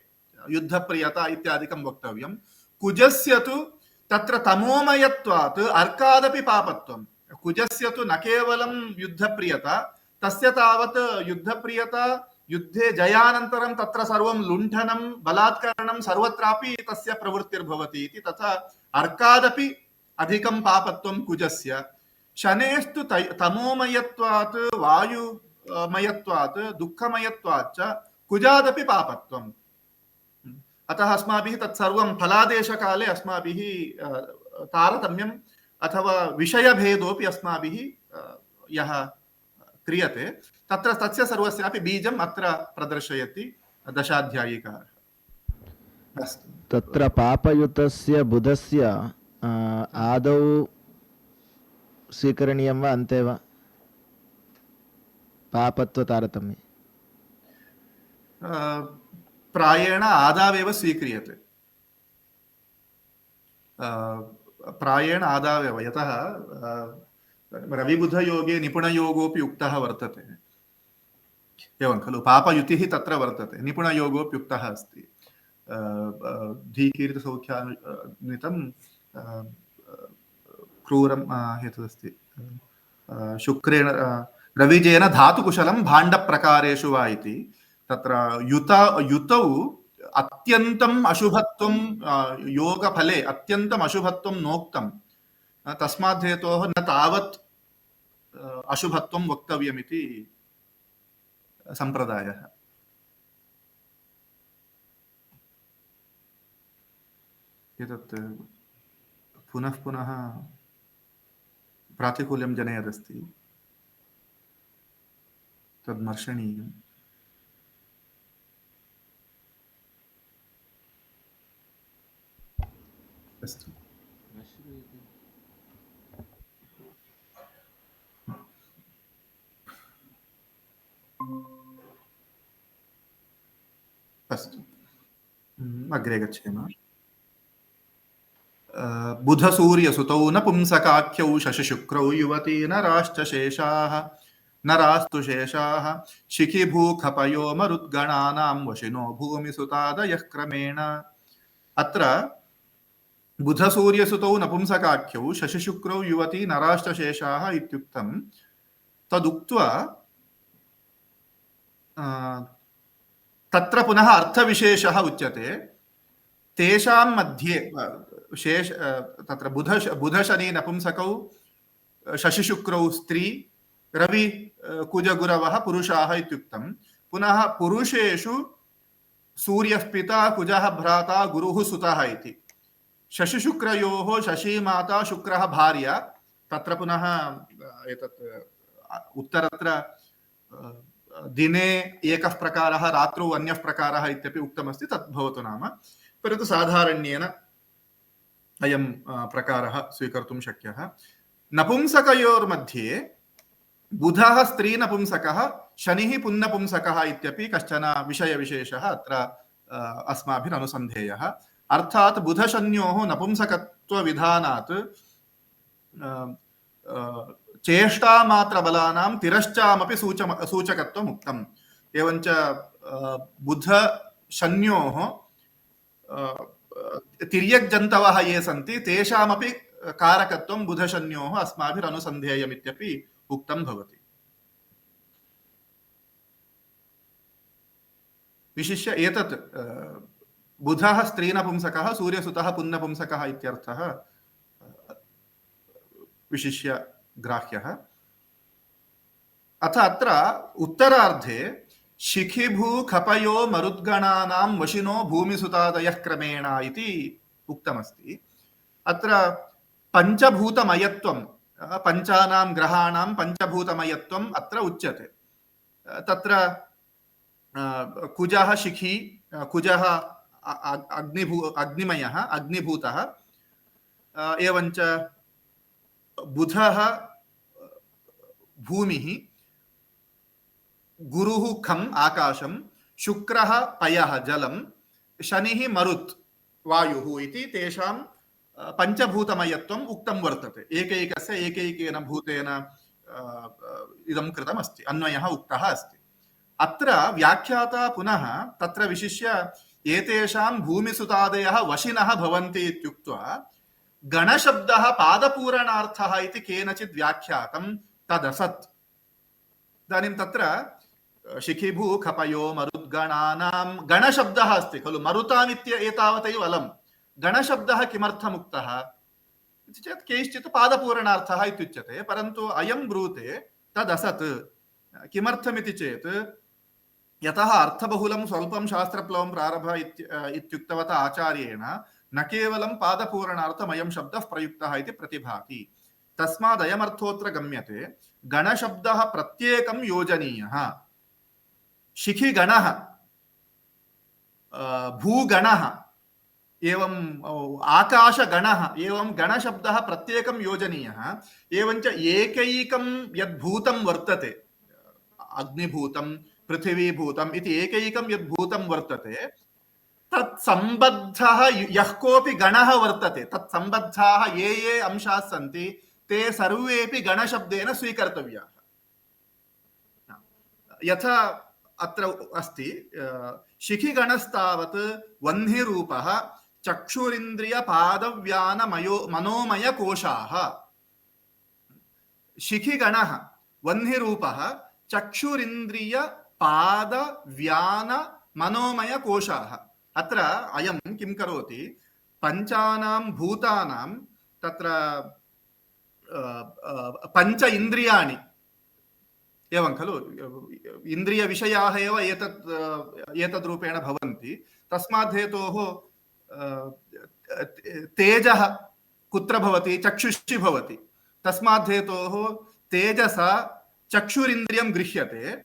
युद्धप्रियता इत्यादिकं वक्तव्यं। कुजस्य तु तत्र तमोमयत्वात् अर्कादपि पापत्वं। कुजस्य तु न केवलं युद्धप्रियता, तस्य तावत् युद्धप्रियता, युद्धे जयानन्तरं तत्र सर्वं लुण्ठनं बलात्करणं सर्वत्रापि तस्य प्रवृत्तिर्भवति इति। तथा अर्कादपि अधिकं पापत्वं कुजस्य। शनेस्तु तमोमयत्वात् वायुमयत्वात् दुःखमयत्वात् च कुजादपि पापत्वम्। अतः अस्माभिः तत्सर्वं फलादेशकाले अस्माभिः तारतम्यम् अथवा विषयभेदोऽपि अस्माभिः यः क्रियते तत्र तस्य सर्वस्यापि बीजम् अत्र प्रदर्शयति दशाध्यायिकारः। अस्तु, तत्र पापयुतस्य बुधस्य आदौ स्वीकरणीयं वा अन्ते वा पापत्वतारतम्ये? प्रायेण आदावेव स्वीक्रियते। प्रायेण आदावेव, यतः रविबुधयोगे निपुणयोगोऽपि उक्तः वर्तते। एवं खलु, पापयुतिः तत्र वर्तते, निपुणयोगोऽपि उक्तः अस्ति। धीकीर्तिसौख्यान्वितं क्रूरं हेतुस्ति शुक्रेण रविजेन धातुकुशलं भाण्डप्रकारेषु वा इति। तत्र युतौ अत्यन्तम् अशुभत्वं योगफले अत्यन्तम् अशुभत्वं नोक्तं, तस्मात् हेतोः न तावत् अशुभत्वं वक्तव्यमिति सम्प्रदायः। एतत् पुनः पुनः प्रातिकूल्यं जनयदस्ति, तद्मर्शनीयम्। अस्तु, अस्तु, अग्रे गच्छेम। बुधसूर्यसुतौ नपुंसकाख्यौ शशिशुक्रौ युवती नराश्च शेषाः, नरास्तु शेषाः शिखिभूखपयो मरुद्गणानां वशिनो भूमिसुतादयः क्रमेण। अत्र बुधसूर्यसुतौ नपुंसकाख्यौ शशिशुक्रौ युवती नराश्च शेषाः इत्युक्तं। तदुक्त्वा तत्र पुनः अर्थविशेषः उच्यते। तेषां मध्ये तत्र बुधशनि नपुंसकौ, शशिशुक्रौ स्त्री, रवि कुजगुरवः पुरुषाः इत्युक्तं। पुनः पुरुषेषु सूर्यः पिता, कुजः भ्राता, गुरुः सुतः इति। शशिशुक्रयोः शशीमाता शुक्रः भार्या। तत्र पुनः एतत् उत्तरत्र दिने एकः प्रकारः, रात्रौ अन्यः प्रकारः इत्यपि उक्तमस्ति, तत् भवतु नाम। परन्तु साधारण्येन अयं प्रकारः स्वीकर्तुं शक्यः। नपुंसकयोर्मध्ये बुधः स्त्रीनपुंसकः, शनिः पुंनपुंसकः इत्यपि कश्चन विषयविशेषः अत्र अस्माभिरनुसन्धेयः। अर्थात् बुधशन्योः नपुंसकत्वविधानात् चेष्टामात्रबलानां तिरश्चामपि सूचकत्वम् उक्तम्। एवञ्च बुधशन्योः तिर्यग्जन्तवः ये सन्ति तेषामपि कारकत्वं बुधशन्योः अस्माभिरनुसन्धेयमित्यपि उक्तं भवति। विशिष्य एतत् बुधः स्त्रीनपुंसकः, सूर्यसुतः पुंनपुंसकः इत्यर्थः विशिष्य ग्राह्यः। अथ अत्र उत्तरार्धे शिखिभू खपयो मरुद्गणानां वशिनो भूमिसुतादयः क्रमेण इति उक्तमस्ति। अत्र पञ्चभूतमयत्वं, पञ्चानां ग्रहाणां पञ्चभूतमयत्वम् अत्र उच्यते। तत्र कुजः शिखी, कुजः अग्निमयः, अग्निभूतः, एवञ्च बुधः भूमिः, गुरुः खम् आकाशं, शुक्रः पयः जलं, शनिः मरुत् वायुः इति तेषां पञ्चभूतमयत्वम् उक्तं वर्तते। एकैकस्य एकैकेन भूतेन इदं कृतमस्ति, अन्वयः उक्तः अस्ति। अत्र व्याख्याता पुनः तत्र विशिष्य एतेषां भूमिसुतादयः वशिनः भवन्ति इत्युक्त्वा गणशब्दः पादपूरणार्थः इति केनचित् व्याख्यातं, तदसत्। इदानीं तत्र शिखिभू खपयो मरुद्गणानां गणशब्दः अस्ति खलु, मरुतामित्य एतावतैव अलं। गणशब्दः किमर्थम् उक्तः इति चेत् कैश्चित् पादपूरणार्थः इत्युच्यते, परन्तु अयं ब्रूते तदसत्। किमर्थमिति चेत् यतः अर्थबहुलं स्वल्पं शास्त्रप्लवं प्रारभ इत्युक्तवता आचार्येण न केवलं पादपूरणार्थमयं शब्दः प्रयुक्तः इति प्रतिभाति। तस्मादयमर्थोऽत्र गम्यते। गणशब्दः प्रत्येकं योजनीयः। शिखिगणः, भूगणः, एवं आकाशगणः, एवं गणशब्दः प्रत्येकं योजनीयः। एवञ्च एकैकं यद्भूतं वर्तते, अग्निभूतं, पृथिवीभूतम् इति एकैकं यद्भूतं वर्तते, तत्सम्बद्धः यः कोऽपि गणः वर्तते, तत्सम्बद्धाः ये ये अंशाः सन्ति ते सर्वेपि गणशब्देन स्वीकर्तव्याः। यथा अत्र अस्ति शिखिगणस्तावत् वह्निरूपः चक्षुरिन्द्रियपादव्यानमयो मनोमयकोशाः। शिखिगणः वह्निरूपः चक्षुरिन्द्रियपादव्यानमनोमयकोशाः। अत्र अयं किं करोति, पञ्चानां भूतानां तत्र पञ्च इन्द्रियाणि एवं खलु, इन्द्रियविषयाः एव एतद्रूपेण भवन्ति। तस्मात् हेतोः तेजः कुत्र भवति, चक्षुषि भवति। तस्मात् हेतोः तेजसा चक्षुरिन्द्रियं गृह्यते।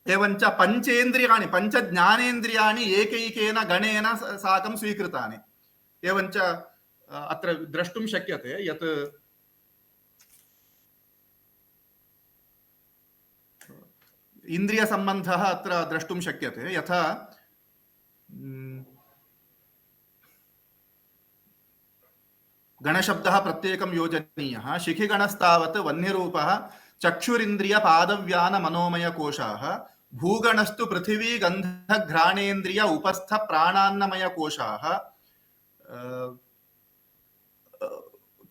एवञ्च पञ्चेन्द्रियाणि पञ्चज्ञानेन्द्रियाणि एकैकेन गणेन साकं स्वीकृतानि। एवञ्च अत्र द्रष्टुं शक्यते यत् इन्द्रियसम्बन्धः अत्र द्रष्टुं शक्यते। यथा गणशब्दः प्रत्येकं योजनीयः। शिखिगणस्तावत् वह्निरूपः चक्षुरिन्द्रियपादव्यानमनोमयकोशाः। भूगणस्तु पृथिवी गन्धघ्राणेन्द्रिय उपस्थ प्राणान्नमयकोशाः।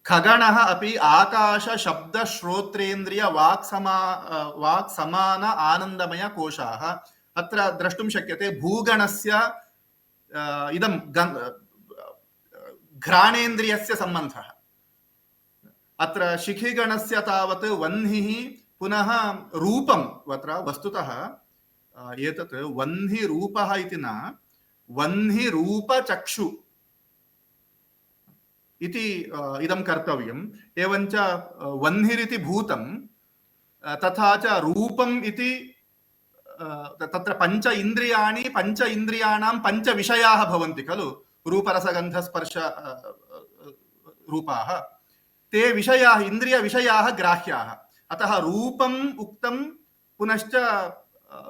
खगणः अपि आकाश शब्द श्रोत्रेन्द्रिय वाक् समान आनन्दमय कोशाः। अत्र द्रष्टुं शक्यते भूगणस्य इदं घ्राणेन्द्रियस्य सम्बन्धः। अत्र शिखिगणस्य तावत् वह्निः पुनः रूपम्। अत्र वस्तुतः एतत् वह्निरूपः इति न, वह्निरूपचक्षु इति इदं कर्तव्यम्। एवञ्च वह्निरिति भूतं, तथा च रूपम् इति तत्र पञ्च इन्द्रियाणि, पञ्च इन्द्रियाणां पञ्च विषयाः भवन्ति खलु, रूपरसगन्धस्पर्श रूपाः। ते विषयाः, इन्द्रियविषयाः ग्राह्याः। अतः रूपम् उक्तं, पुनश्च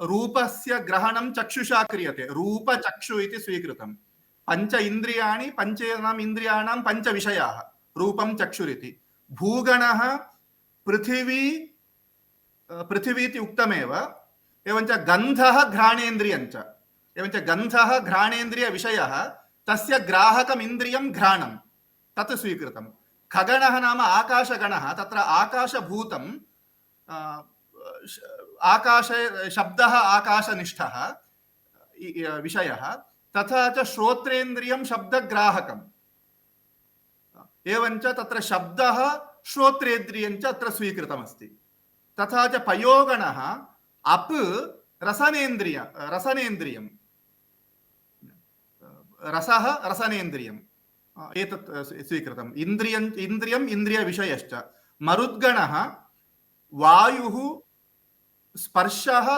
रूपस्य ग्रहणं चक्षुषा क्रियते, रूपचक्षु इति स्वीकृतम्। पञ्च इन्द्रियाणि, पञ्चेनाम् इन्द्रियाणां पञ्च विषयाः, रूपं चक्षुरिति। भूगणः पृथिवी इति उक्तमेव। एवञ्च गन्धः घ्राणेन्द्रियञ्च, एवञ्च गन्धः घ्राणेन्द्रियविषयः, तस्य ग्राहकम् इन्द्रियं घ्राणं, तत् स्वीकृतं। खगणः नाम आकाशगणः, तत्र आकाशभूतं, आकाशे शब्दः आकाशनिष्ठः विषयः, तथा च श्रोत्रेन्द्रियं शब्दग्राहकम्। एवञ्च तत्र शब्दः श्रोत्रेन्द्रियञ्च अत्र स्वीकृतमस्ति। तथा च पयोगणः अप् रसनेन्द्रियं, रसः रसनेन्द्रियम्, एतत् स्वीकृतम्। इन्द्रियम् इन्द्रियविषयश्च। मरुद्गणः वायुः स्पर्शः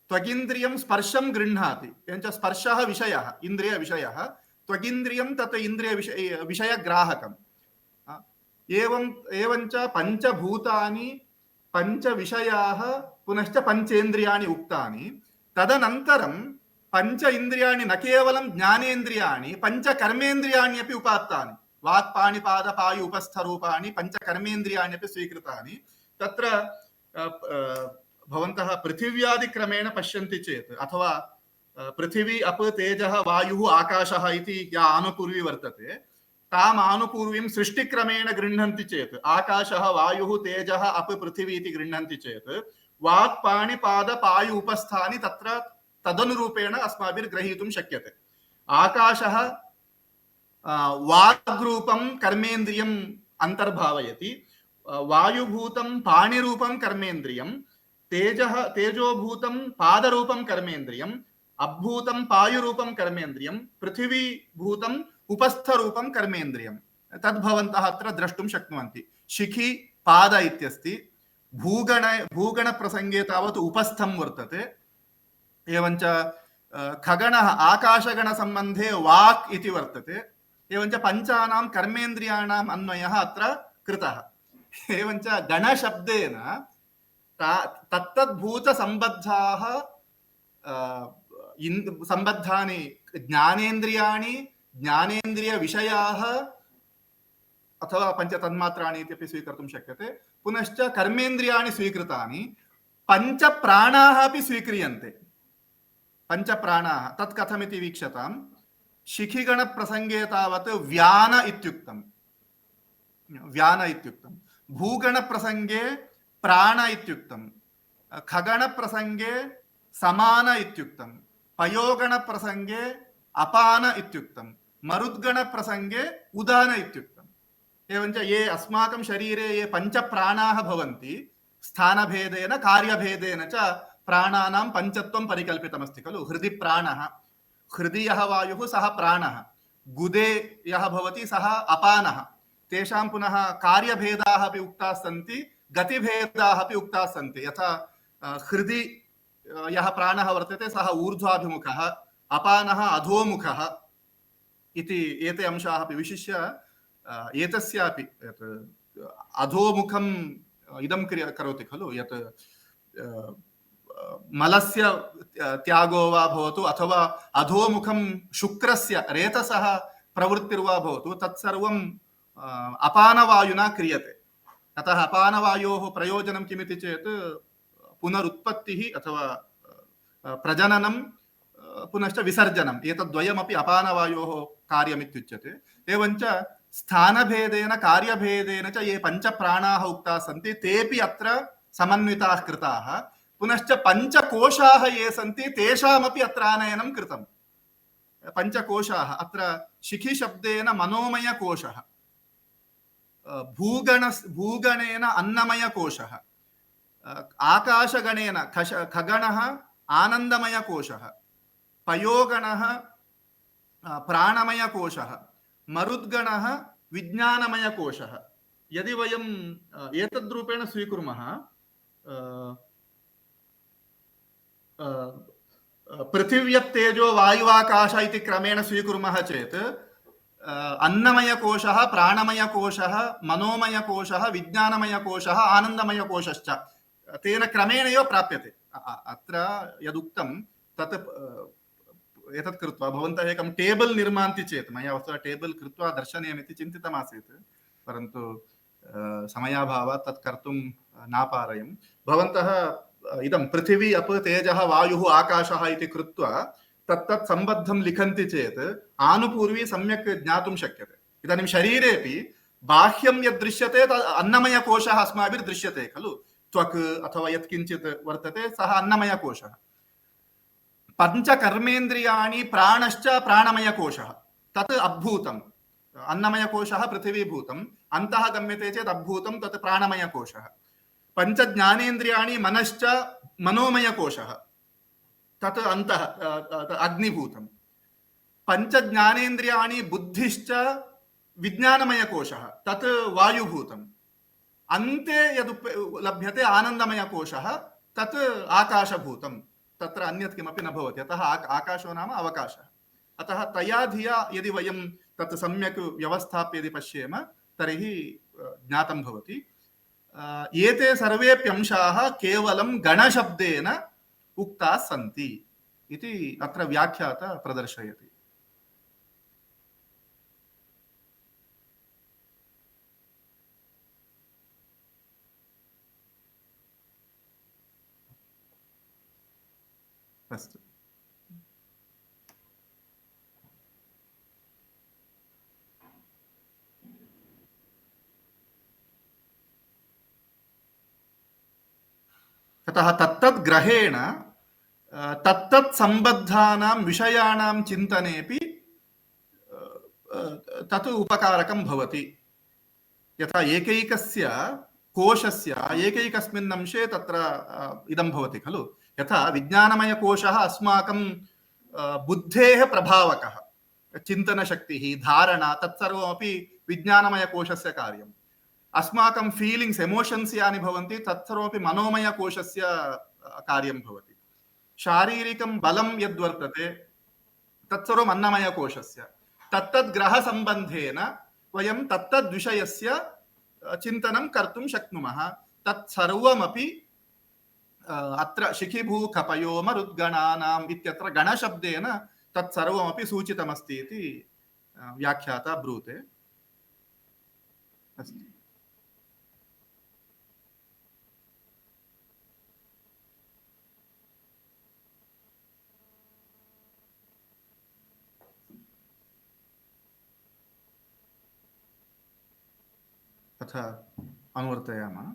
त्वगिन्द्रियं स्पर्शं गृह्णाति। एवञ्च स्पर्शः विषयः, इन्द्रियविषयः, त्वगिन्द्रियं तत् विषयग्राहकम्। एवञ्च पञ्चभूतानि पञ्चविषयाः पुनश्च पञ्चेन्द्रियाणि उक्तानि। तदनन्तरं पञ्च इन्द्रियाणि न केवलं ज्ञानेन्द्रियाणि, पञ्चकर्मेन्द्रियाण्यपि उपात्तानि। वाक्पाणिपादपायु उपस्थरूपाणि पञ्चकर्मेन्द्रियाण्यपि स्वीकृतानि। तत्र भवन्तः पृथिव्यादिक्रमेण पश्यन्ति चेत्, अथवा पृथिवी अप तेजः वायुः आकाशः इति या आनुपूर्वी वर्तते, ताम् आनुपूर्वीं सृष्टिक्रमेण गृह्णन्ति चेत्, आकाशः वायुः तेजः अप पृथिवी इति गृह्णन्ति चेत्, वाक्पाणिपादपायु उपस्थानि तत्र तदनुरूपेण अस्माभिर्ग्रहीतुं शक्यते। आकाशः वाग्रूपं कर्मेन्द्रियम् अन्तर्भावयति, वायुभूतं पाणिरूपं कर्मेन्द्रियं, तेजोभूतं पादरूपं कर्मेन्द्रियं, अभूतं पायुरूपं कर्मेन्द्रियं, पृथिवीभूतं उपस्थरूपं कर्मेन्द्रियं। तद्भवन्तः अत्र द्रष्टुं शक्नुवन्ति। शिखि पाद इत्यस्ति। भूगणप्रसङ्गे तावत् उपस्थं वर्तते। एवञ्च खगणः आकाशगणसम्बन्धे वाक् इति वर्तते। एवञ्च पञ्चानां कर्मेन्द्रियाणाम् अन्वयः अत्र कृतः। एवञ्च गणशब्देन तत्तद्भूतसम्बद्धाः सम्बद्धानि ज्ञानेन्द्रियाणि, ज्ञानेन्द्रियविषयाः, अथवा पञ्चतन्मात्राणि इत्यपि स्वीकर्तुं शक्यते। पुनश्च कर्मेन्द्रियाणि स्वीकृतानि, पञ्चप्राणाः अपि स्वीक्रियन्ते। पञ्चप्राणाः तत् कथमिति वीक्षताम्। शिखिगणप्रसङ्गे तावत् व्यान इत्युक्तम्, व्यान इत्युक्तम्। भूगणप्रसङ्गे प्राण इत्युक्तम्, खगणप्रसङ्गे समान इत्युक्तम्, पयोगणप्रसङ्गे अपान इत्युक्तम्, मरुद्गणप्रसङ्गे उदान इत्युक्तम्। एवञ्च ये अस्माकं शरीरे ये पञ्चप्राणाः भवन्ति, स्थानभेदेन कार्यभेदेन च प्राणानां पञ्चत्वं परिकल्पितमस्ति खलु। हृदि प्राणः, हृदि यः वायुः सः प्राणः, गुदे यः भवति सः अपानः। तेषां पुनः कार्यभेदाः अपि उक्ताः सन्ति, गतिभेदाः अपि उक्ताः सन्ति। यथा हृदि यः प्राणः वर्तते सः ऊर्ध्वाभिमुखः, अपानः अधोमुखः इति एते अंशाः अपि विशिष्य एतस्यापि यत् अधोमुखम् इदं करोति खलु, यत् मलस्य त्यागो वा भवतु अथवा अधोमुखं शुक्रस्य रेतसः प्रवृत्तिर्वा भवतु, तत्सर्वं अपानवायुना क्रियते। अतः अपानवायोः प्रयोजनं किमिति चेत् पुनरुत्पत्तिः अथवा प्रजननं पुनश्च विसर्जनम्, एतद्वयमपि अपानवायोः कार्यमित्युच्यते। एवञ्च स्थानभेदेन कार्यभेदेन च ये पञ्चप्राणाः उक्ताः सन्ति तेऽपि अत्र समन्विताः कृताः। पुनश्च पञ्चकोशाः ये सन्ति तेषामपि अत्र आनयनं कृतम्। पञ्चकोशाः अत्र शिखिशब्देन मनोमयकोशः, भूगणेन अन्नमयकोशः, आकाशगणेन खगणः आनन्दमयकोशः, पयोगणः प्राणमयकोशः, मरुद्गणः विज्ञानमयकोशः। यदि वयम् एतद्रूपेण स्वीकुर्मः, पृथिव्यप्तेजो वायुवाकाश इति क्रमेण स्वीकुर्मः चेत् अन्नमयकोशः, प्राणमयकोशः, मनोमयकोशः, विज्ञानमयकोशः, आनन्दमयकोशश्च तेन क्रमेण एव प्राप्यते। अत्र यदुक्तं तत् एतत् कृत्वा भवन्तः एकं टेबल् निर्मान्ति चेत्, मया वस्तुतः टेबल् कृत्वा दर्शनीयमिति चिन्तितमासीत्, परन्तु समयाभावात् तत् कर्तुं नापारयम्। भवन्तः इदं पृथिवी अप तेजः वायुः आकाशः इति कृत्वा तत्तत् सम्बद्धं लिखन्ति चेत् आनुपूर्वी सम्यक् ज्ञातुं शक्यते। इदानीं शरीरेपि बाह्यं यद् दृश्यते तद् अन्नमयकोशः अस्माभिर्दृश्यते खलु। त्वक् अथवा यत्किञ्चित् वर्तते सः अन्नमयकोशः। पञ्चकर्मेन्द्रियाणि प्राणश्च प्राणमयकोशः, तत् अभूतम्। अन्नमयकोशः पृथिवीभूतम्, अन्तः गम्यते चेत् अभूतं, तत् प्राणमयकोशः। पञ्चज्ञानेन्द्रियाणि मनश्च मनोमयकोशः, तत् अन्तः अग्निभूतम्। पञ्चज्ञानेन्द्रियाणि बुद्धिश्च विज्ञानमयकोशः, तत् वायुभूतम्। अन्ते यद् लभ्यते आनन्दमयकोशः, तत् आकाशभूतम्। तत्र अन्यत् किमपि न भवति। अतः आकाशो नाम अवकाशः। अतः तया धिया यदि वयं तत् सम्यक् व्यवस्थाप्य यदि पश्येम तर्हि ज्ञातं भवति। एते सर्वेप्यंशाः केवलं गणशब्देन उक्ताः सन्ति इति अत्र व्याख्याता प्रदर्शयति। अस्तु। ततः तत्तद् ग्रहेण तत्तत् सम्बद्धानां विषयाणां चिन्तनेपि तत् उपकारकं भवति। यथा एकैकस्य कोशस्य एकैकस्मिन् अंशे तत्र इदं भवति खलु। यथा विज्ञानमयकोशः अस्माकं बुद्धेः प्रभावकः, चिन्तनशक्तिः, धारणा, तत्सर्वमपि विज्ञानमयकोशस्य कार्यम्। अस्माकं फीलिङ्ग्स्, एमोशन्स् यानि भवन्ति तत्सर्वमपि मनोमयकोशस्य कार्यं भवति। शारीरिकं बलं यद्वर्तते तत्सर्वम् अन्नमयकोशस्य। तत्तद् ग्रहसम्बन्धेन वयं तत्तद्विषयस्य चिन्तनं कर्तुं शक्नुमः। तत्सर्वमपि अत्र शिखिभूखपयो मरुद्गणानाम् इत्यत्र गणशब्देन तत्सर्वमपि सूचितमस्ति इति व्याख्याता ब्रूते। अस्ति। तथा अनुवर्तयामः।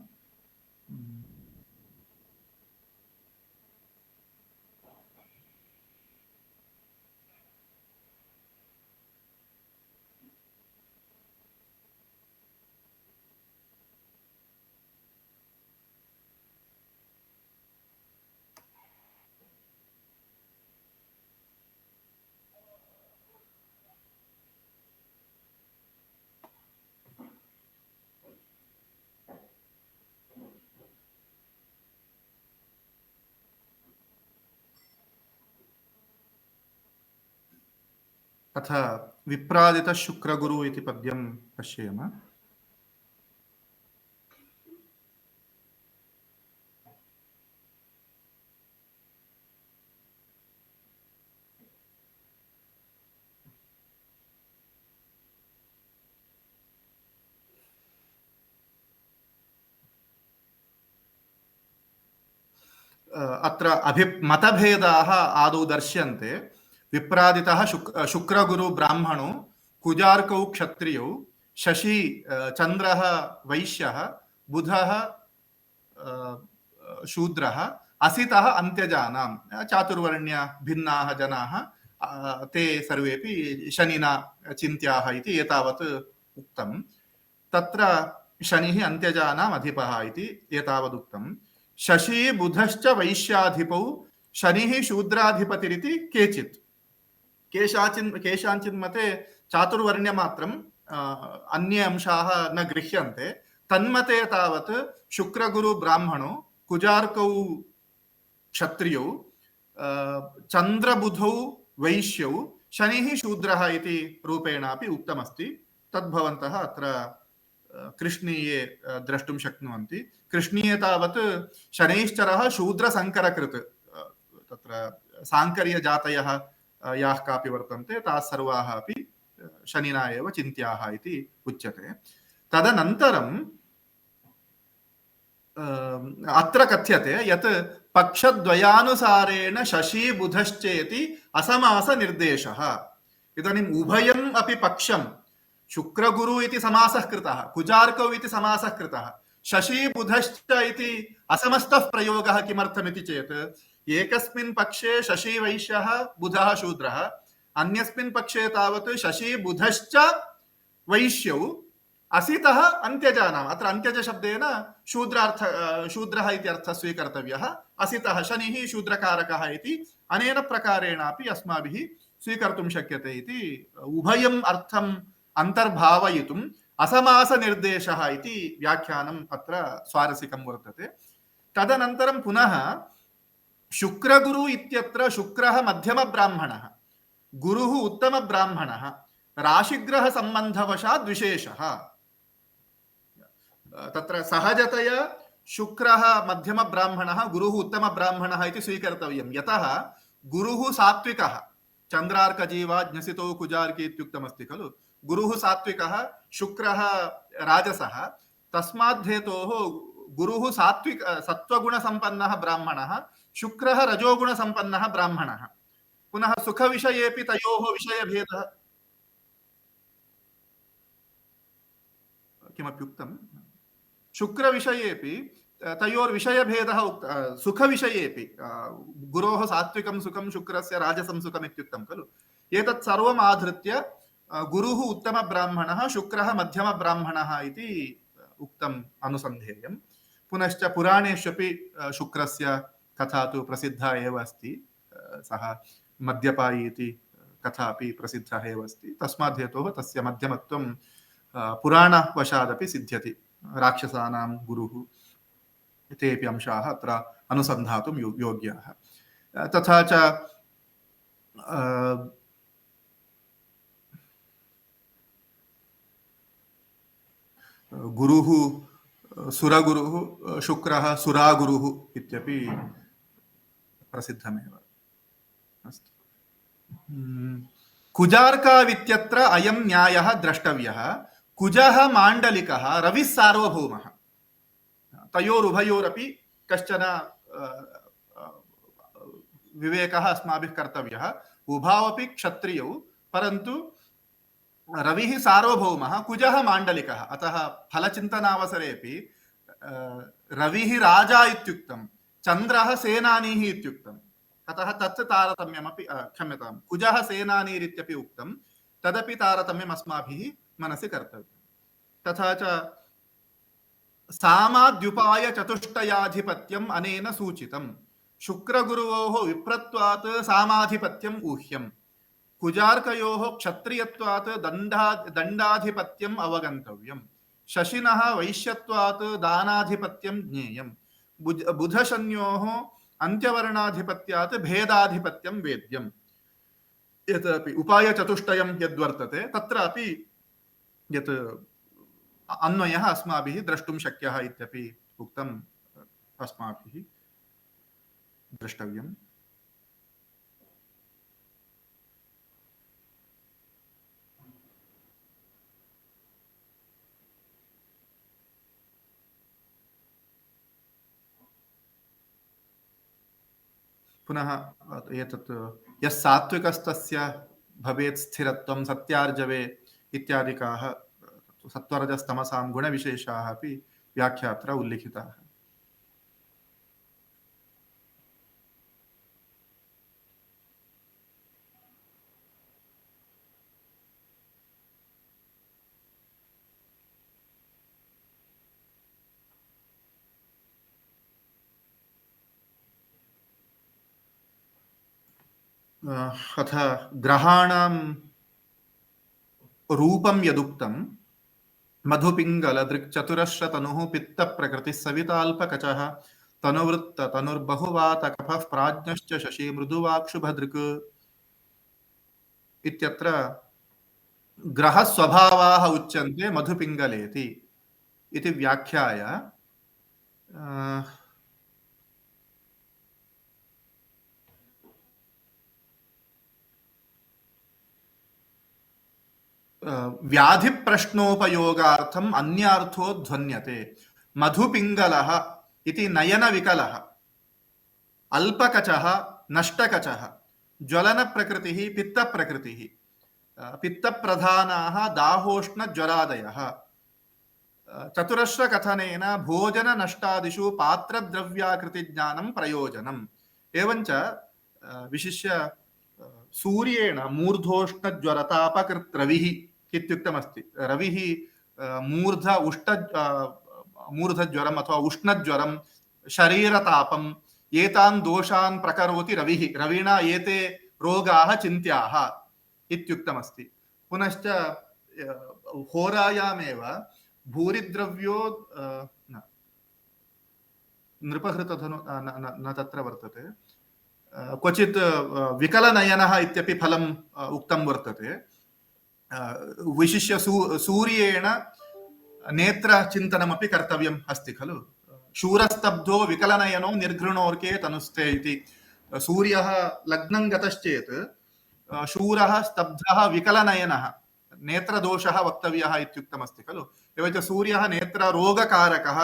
अथ विप्रादितः शुक्रगुरु इति पद्यं पश्येम। अत्र मतभेदाः आदौ दर्श्यन्ते। विप्रादितः शुक्रगुरु ब्राह्मणो, कुजार्कौ क्षत्रियौ, शशी चन्द्रः वैश्यः, बुधः शूद्रः, असितः अन्त्यजानां चातुर्वर्ण्य भिन्नाः जनाः ते सर्वेपि शनिना चिन्त्याः इति एतावत् उक्तं। तत्र शनिः अन्त्यजानाम् अधिपः इति एतावदुक्तं। शशी बुधश्च वैश्याधिपौ, शनिः शूद्राधिपतिरिति केचित्। केषाञ्चिन् मते चातुर्वर्ण्यमात्रम् अन्ये अंशाः न गृह्यन्ते। तन्मते तावत् शुक्रगुरु ब्राह्मणो, कुजार्कौ क्षत्रियौ, चन्द्रबुधौ वैश्यौ, शनिः शूद्रः इति रूपेणापि उक्तमस्ति। तद्भवन्तः अत्र कृष्णीये द्रष्टुं शक्नुवन्ति। कृष्णीये तावत् शनैश्चरः शूद्रसङ्करकृत्, तत्र साङ्कर्यजातयः याः कापि वर्तन्ते ताः सर्वाः अपि शनिना एव चिन्त्याः इति उच्यते। तदनन्तरं अत्र कथ्यते यत् पक्षद्वयानुसारेण शशी बुधश्चेति असमासनिर्देशः। इदानीम् उभयम् अपि पक्षं, शुक्रगुरु इति समासः कृतः, कुजार्कौ इति समासः कृतः, शशी बुधश्च इति असमस्तः प्रयोगः किमर्थमिति चेत् एकस्मिन् पक्षे शशी वैश्यः बुधः शूद्रः, अन्यस्मिन् पक्षे तावत् शशी बुधश्च वैश्यौ, असितः अन्त्यजानाम्। अत्र अन्त्यजशब्देन शूद्रः इति अर्थः स्वीकर्तव्यः। असितः शनिः शूद्रकारकः इति अनेन प्रकारेणापि अस्माभिः स्वीकर्तुं शक्यते इति उभयम् अर्थम् अन्तर्भावयितुम् असमासनिर्देशः इति व्याख्यानम् अत्र स्वारस्यकं वर्तते। तदनन्तरं पुनः शुक्रगुरु इत्यत्र शुक्रः मध्यमब्राह्मणः, गुरुः उत्तमब्राह्मणः, राशिग्रहसम्बन्धवशात् विशेषः। तत्र सहजतया शुक्रः मध्यमब्राह्मणः, गुरुः उत्तमब्राह्मणः इति स्वीकर्तव्यं। यतः गुरुः सात्विकः, चन्द्रार्कजीवा ज्ञसितो कुजार्की इत्युक्तमस्ति खलु। गुरुः सात्विकः, शुक्रः राजसः। तस्माद्धेतोः गुरुः सत्त्वगुणसम्पन्नः ब्राह्मणः, शुक्रः रजोगुणसम्पन्नः ब्राह्मणः। पुनः सुखविषयेपि तयोः विषयभेदः किमप्युक्तं, शुक्रविषयेपि तयोर्विषयभेदः सुखविषयेपि गुरोः सात्विकं सुखं, शुक्रस्य राजसं सुखम् इत्युक्तं खलु। एतत् सर्वम् आधृत्य गुरुः उत्तमब्राह्मणः, शुक्रः मध्यमब्राह्मणः इति उक्तम् अनुसन्धेयम्। पुनश्च पुराणेष्वपि शुक्रस्य कथा तु प्रसिद्धा एव अस्ति। सः मद्यपायी इति कथा अपि प्रसिद्धः एव अस्ति। तस्मात् हेतोः तस्य मध्यमत्वं पुराणवशादपि सिद्ध्यति। राक्षसानां गुरुः तेऽपि अंशाः अत्र अनुसन्धातुं योग्याः। तथा च गुरुः सुरगुरुः, शुक्रः सुरागुरुः इत्यपि प्रसिद्धमेव अस्ति। कुजार्कावित्यत्र अयं न्यायः द्रष्टव्यः। कुजः माण्डलिकः रविः सार्वभौमः तयोरुभयोरपि कश्चन विवेकः अस्माभिः कर्तव्यः उभावपि क्षत्रियौ परन्तु रविः सार्वभौमः कुजः माण्डलिकः अतः फलचिन्तनावसरेऽपि रविः राजा इत्युक्तं चन्द्रः सेनानीः इत्युक्तम् अतः तत् तारतम्यमपि क्षम्यतां कुजः सेनानीरित्यपि उक्तं तदपि तारतम्यम् अस्माभिः मनसि कर्तव्यम् तथा च सामाद्युपाय चतुष्टयाधिपत्यम् अनेन सूचितम् शुक्रगुरुवोः विप्रत्वात् सामाधिपत्यम् ऊह्यम् कुजार्कयोः क्षत्रियत्वात् दण्डाधिपत्यम् अवगन्तव्यम् शशिनः वैश्यत्वात् दानाधिपत्यं ज्ञेयम् बुधशन्योः अन्त्यवर्णाधिपत्यात् भेदाधिपत्यं वेद्यम् यदपि उपायचतुष्टयं यद्वर्तते तत्रापि यत् अन्वयः अस्माभिः द्रष्टुं शक्यः इत्यपि उक्तम् अस्माभिः द्रष्टव्यम् पुनः एतत् यः सात्विकस्तस्य भवेत् स्थिरत्वं सत्यार्जवे इत्यादिकाः सत्वरजस्तमसां गुणविशेषाः अपि व्याख्यात्र उल्लिखिताः अथ ग्रहाणां रूपं यदुक्तं मधुपिङ्गलदृक्चतुरश्रतनुः पित्तप्रकृतिः सविताल्पकचः तनुवृत्त तनुर्बहुवातकफः प्राज्ञश्च शशि मृदुवाक्षुभदृक् इत्यत्र ग्रहस्वभावाः उच्यन्ते मधुपिङ्गलेति इति व्याख्याय व्याधिप्रश्नोपयोगार्थम् अन्यार्थो ध्वन्यते मधुपिङ्गलः इति नयनविकलः अल्पकचः नष्टकचः ज्वलनप्रकृतिः पित्तप्रकृतिः पित्तप्रधानाः दाहोष्णज्वरादयः चतुरश्रकथनेन भोजननष्टादिषु पात्रद्रव्याकृतिज्ञानं प्रयोजनम् एवञ्च विशिष्य सूर्येण मूर्धोष्णज्वरतापकृत् रविः इत्युक्तमस्ति रविः मूर्धज्वरम् अथवा उष्णज्वरं शरीरतापम् एतान् दोषान् प्रकरोति रविः रविणा एते रोगाः चिन्त्याः इत्युक्तमस्ति पुनश्च होरायामेव भूरिद्रव्यो नृपहृतधनु न तत्र वर्तते क्वचित् विकलनयनः इत्यपि फलम् उक्तं वर्तते विशिष्य सूर्येण नेत्रचिन्तनमपि कर्तव्यम् अस्ति खलु शूरस्तब्धो विकलनयनो निर्घृणोर्के तनुस्ते इति सूर्यः लग्नं गतश्चेत् शूरः स्तब्धः विकलनयनः नेत्रदोषः वक्तव्यः इत्युक्तमस्ति खलु एवञ्च सूर्यः नेत्ररोगकारकः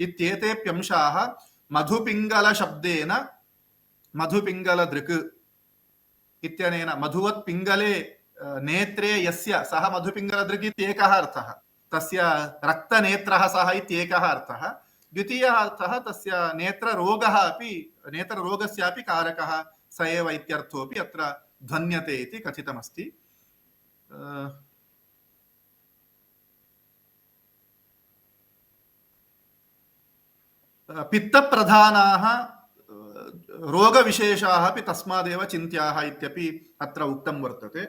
इत्येतेप्यंशाः मधुपिङ्गलशब्देन मधुपिङ्गलदृक् इत्यनेन मधुवत् पिङ्गले नेत्रे यस्य सः मधुपिङ्गलदृक् इत्येकः अर्थः तस्य रक्तनेत्रः सः इत्येकः अर्थः द्वितीयः अर्थः तस्य नेत्ररोगः अपि नेत्ररोगस्यापि कारकः स एव इत्यर्थोऽपि अत्र ध्वन्यते इति कथितमस्ति पित्तप्रधानाः रोगविशेषाः अपि तस्मादेव चिन्त्याः इत्यपि अत्र उक्तं वर्तते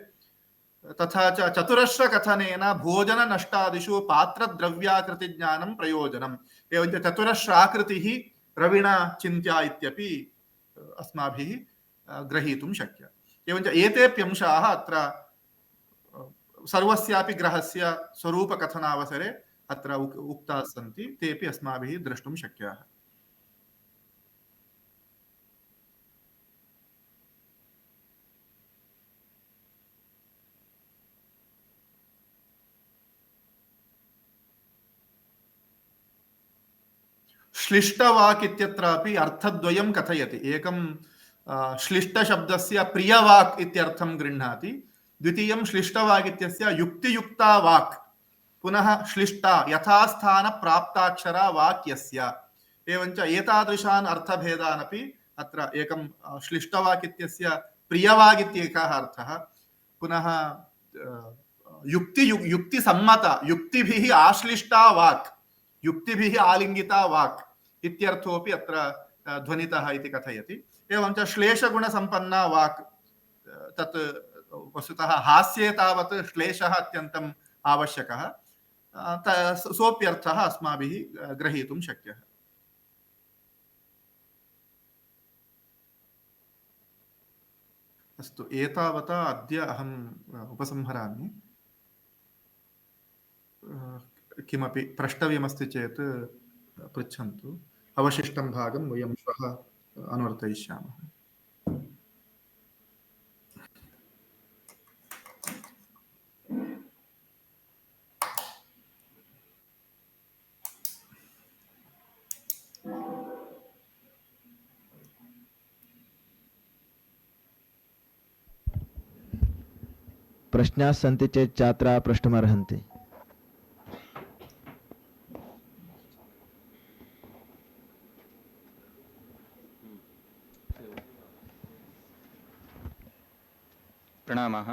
तथा च चतुरश्रकथनेन भोजननष्टादिषु पात्रद्रव्याकृतिज्ञानं प्रयोजनम् एवञ्च चतुरश्राकृतिः रविणा चिन्त्या इत्यपि अस्माभिः ग्रहीतुं शक्यः एवञ्च एतेप्यंशाः अत्र सर्वस्यापि ग्रहस्य स्वरूपकथनावसरे अत्र उक्ताः सन्ति तेपि अस्माभिः द्रष्टुं शक्याः श्लिष्टवाक् इत्यत्रापि अर्थद्वयं कथयति। एकं श्लिष्टशब्दस्य प्रियवाक् इत्यर्थं गृह्णाति, द्वितीयं श्लिष्टवाक् इत्यस्य युक्तियुक्ता वाक्, पुनः श्लिष्टा यथास्थानप्राप्ताक्षरा वाक् यस्य। एवञ्च एतादृशान् अर्थभेदान् अपि अत्र एकं श्लिष्टवाक् इत्यस्य प्रियवाक् इत्येकः अर्थः, पुनः युक्तिसम्मत युक्तिभिः आश्लिष्टा वाक्, युक्तिभिः आलिङ्गिता वाक् इत्यर्थोऽपि अत्र ध्वनितः इति कथयति। एवञ्च श्लेषगुणसम्पन्ना वाक्, तत् वस्तुतः हास्ये तावत् श्लेषः अत्यन्तम् आवश्यकः, सोऽप्यर्थः अस्माभिः ग्रहीतुं शक्यः। अस्तु, एतावता अद्य अहम् उपसंहरामि। किमपि प्रष्टव्यमस्ति चेत् पृच्छन्तु। अवशिष्टं भागं वयं श्वः अनुवर्तयिष्यामः। प्रश्नाः सन्ति चेत् छात्राः प्रष्टुमर्हन्ति। प्रणामः।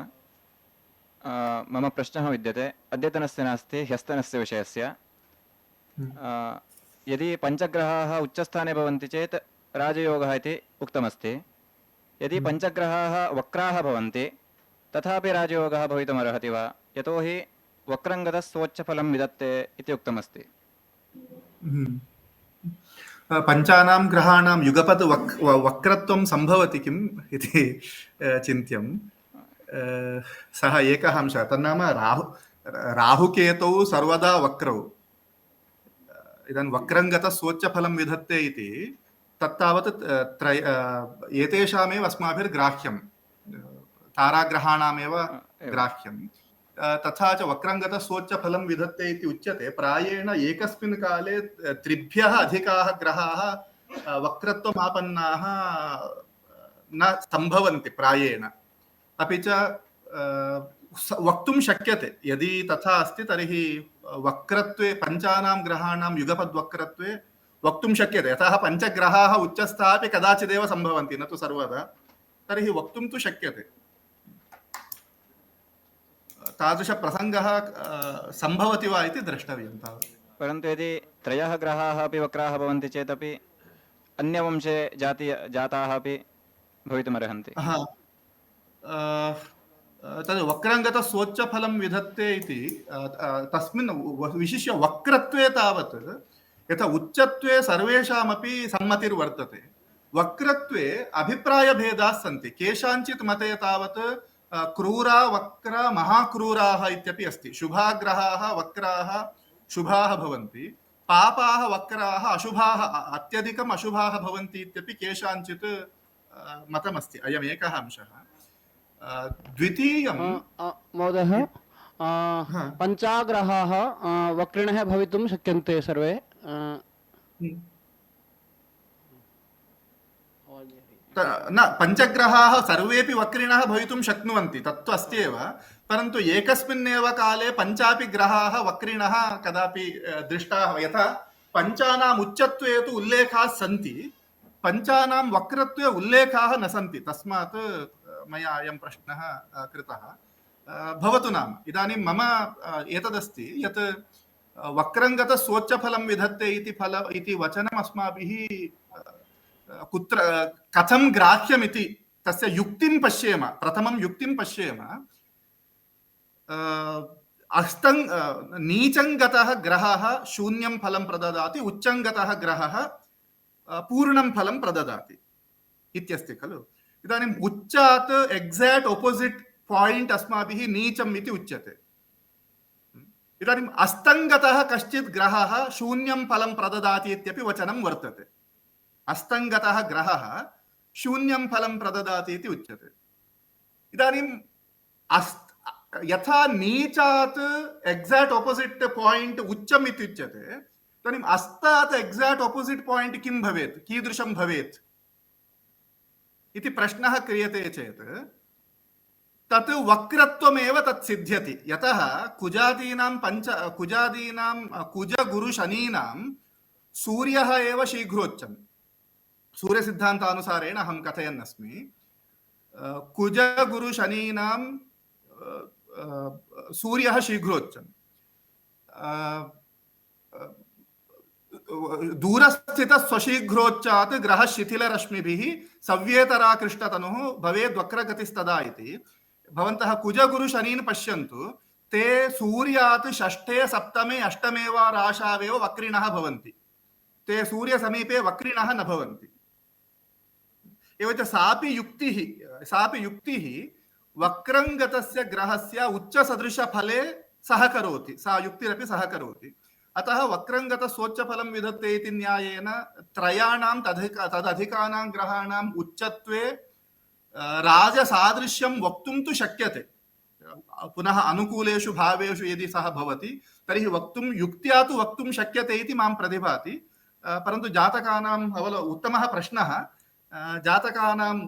मम प्रश्नः विद्यते, अद्यतनस्य नास्ति, ह्यस्तनस्य विषयस्य। यदि पञ्चग्रहाः उच्चस्थाने भवन्ति चेत् राजयोगः इति उक्तमस्ति। यदि पञ्चग्रहाः वक्राः भवन्ति तथापि राजयोगः भवितुमर्हति वा? यतोहि वक्रङ्गतः स्वोच्चफलं विदत्ते इति उक्तमस्ति। पञ्चानां ग्रहाणां युगपत् वक्रत्वं सम्भवति किम् इति चिन्त्यं। सः एकः अंशः, तन्नाम राहुकेतौ सर्वदा वक्रौ। इदानीं वक्रङ्गतः स्वोच्चफलं विधत्ते इति तत्तावत् एतेषामेव अस्माभिर्ग्राह्यं, ताराग्रहाणामेव ग्राह्यं। तथा च वक्रङ्गतः स्वोच्चफलं विधत्ते इति उच्यते। प्रायेण एकस्मिन् काले त्रिभ्यः अधिकाः ग्रहाः वक्रत्वमापन्नाः न सम्भवन्ति प्रायेण। अपि च वक्तुं शक्यते, यदि तथा अस्ति तर्हि वक्रत्वे, पञ्चानां ग्रहाणां युगपद्वक्रत्वे वक्तुं शक्यते। यतः पञ्चग्रहाः उच्चस्थाः अपि कदाचिदेव सम्भवन्ति, न तु सर्वदा। तर्हि वक्तुं तु शक्यते। तादृशप्रसङ्गः सम्भवति वा इति द्रष्टव्यं तावत्। परन्तु यदि त्रयः ग्रहाः अपि वक्राः भवन्ति चेदपि अन्यवंशे जाताः अपि भवितुमर्हन्ति। तद् वक्रङ्गतः स्वोच्चफलं विधत्ते इति तस्मिन् विशिष्य वक्रत्वे तावत्, यथा उच्चत्वे सर्वेषामपि सम्मतिर्वर्तते, वक्रत्वे अभिप्रायभेदाः सन्ति। केषाञ्चित् मते तावत् क्रूरा वक्र महाक्रूराः इत्यपि अस्ति। शुभाग्रहाः वक्राः शुभाः भवन्ति, पापाः वक्राः अशुभाः अत्यधिकम् अशुभाः भवन्ति इत्यपि केषाञ्चित् मतमस्ति। अयम् एकः अंशः। द्वितीयं महोदयः, पञ्चाग्रहाः वक्रिणः भवितुं शक्यन्ते सर्वे। न, पञ्चग्रहाः सर्वेपि वक्रिणः भवितुं शक्नुवन्ति, तत्तु अस्ति एव। परन्तु एकस्मिन्नेव काले पञ्चापि ग्रहाः वक्रिणः कदापि दृष्टाः। यथा पञ्चानाम् उच्चत्वे तु उल्लेखाः सन्ति, पञ्चानां वक्रत्वे उल्लेखाः न सन्ति। तस्मात् मया अयं प्रश्नः कृतः। भवतु नाम, इदानीं मम एतदस्ति यत् वक्रङ्गतः स्वोच्चफलं विधत्ते इति वचनम् अस्माभिः कुत्र कथं ग्राह्यमिति तस्य युक्तिं पश्येम। प्रथमं युक्तिं पश्येम। नीचङ्गतः ग्रहः शून्यं फलं प्रददाति, उच्चङ्गतः ग्रहः पूर्णं फलं प्रददाति इत्यस्ति खलु। इदानीम् उच्चात् एक्साक्ट् ओपोजिट् पायिण्ट् अस्माभिः नीचम् इति उच्यते। इदानीम् अस्तङ्गतः कश्चित् ग्रहः शून्यं फलं प्रददाति इत्यपि वचनं वर्तते। अस्तङ्गतः ग्रहः शून्यं फलं प्रददाति इति उच्यते। इदानीं यथा नीचात् एक्साक्ट् ओपोजिट् पायिण्ट् उच्चम् इति उच्यते, इदानीम् अस्तात् एक्साक्ट् ऑपोजिट पॉइंट किं भवेत्, कीदृशं भवेत् इति प्रश्नः क्रियते चेत् तत् वक्रत्वमेव तत् सिद्ध्यति। यतः कुजादीनां कुजगुरुशनीनां सूर्यः एव शीघ्रोच्चम्। सूर्यसिद्धान्तानुसारेण अहं कथयन् अस्मि। कुजगुरुशनीनां सूर्यः शीघ्रोच्चम्। दूरस्थित स्वशीघ्रोच्चात् ग्रह शिथिलरश्मिभिः सव्येतराकृष्टतनुः भवेद् वक्रगतिस्तदा इति। भवन्तः कुजगुरु शनीन् पश्यन्तु, ते सूर्यात् षष्ठे सप्तमे अष्टमे वा राशावेव वक्रिणः भवन्ति। ते सूर्य समीपे वक्रिणः न भवन्ति। एवञ्च सापि युक्तिः वक्रंगतस्य ग्रहस्य उच्चसदृशफले सहकरोति। सा युक्तिरपि सहकरोति। अतः वक्रंगत सोच्चफलं विधत्ते इति न्यायेन त्रयाणां तदधिकानां ग्रहाणाम् उच्चत्वे राजसादृश्यं वक्तुं तु शक्यते। पुनः अनुकूलेषु भावेषु यदि सः भवति तर्हि वक्तुं युक्त्या तु वक्तुं शक्यते इति मां प्रतिभाति। परन्तु जातकानाम् उत्तमः प्रश्नः।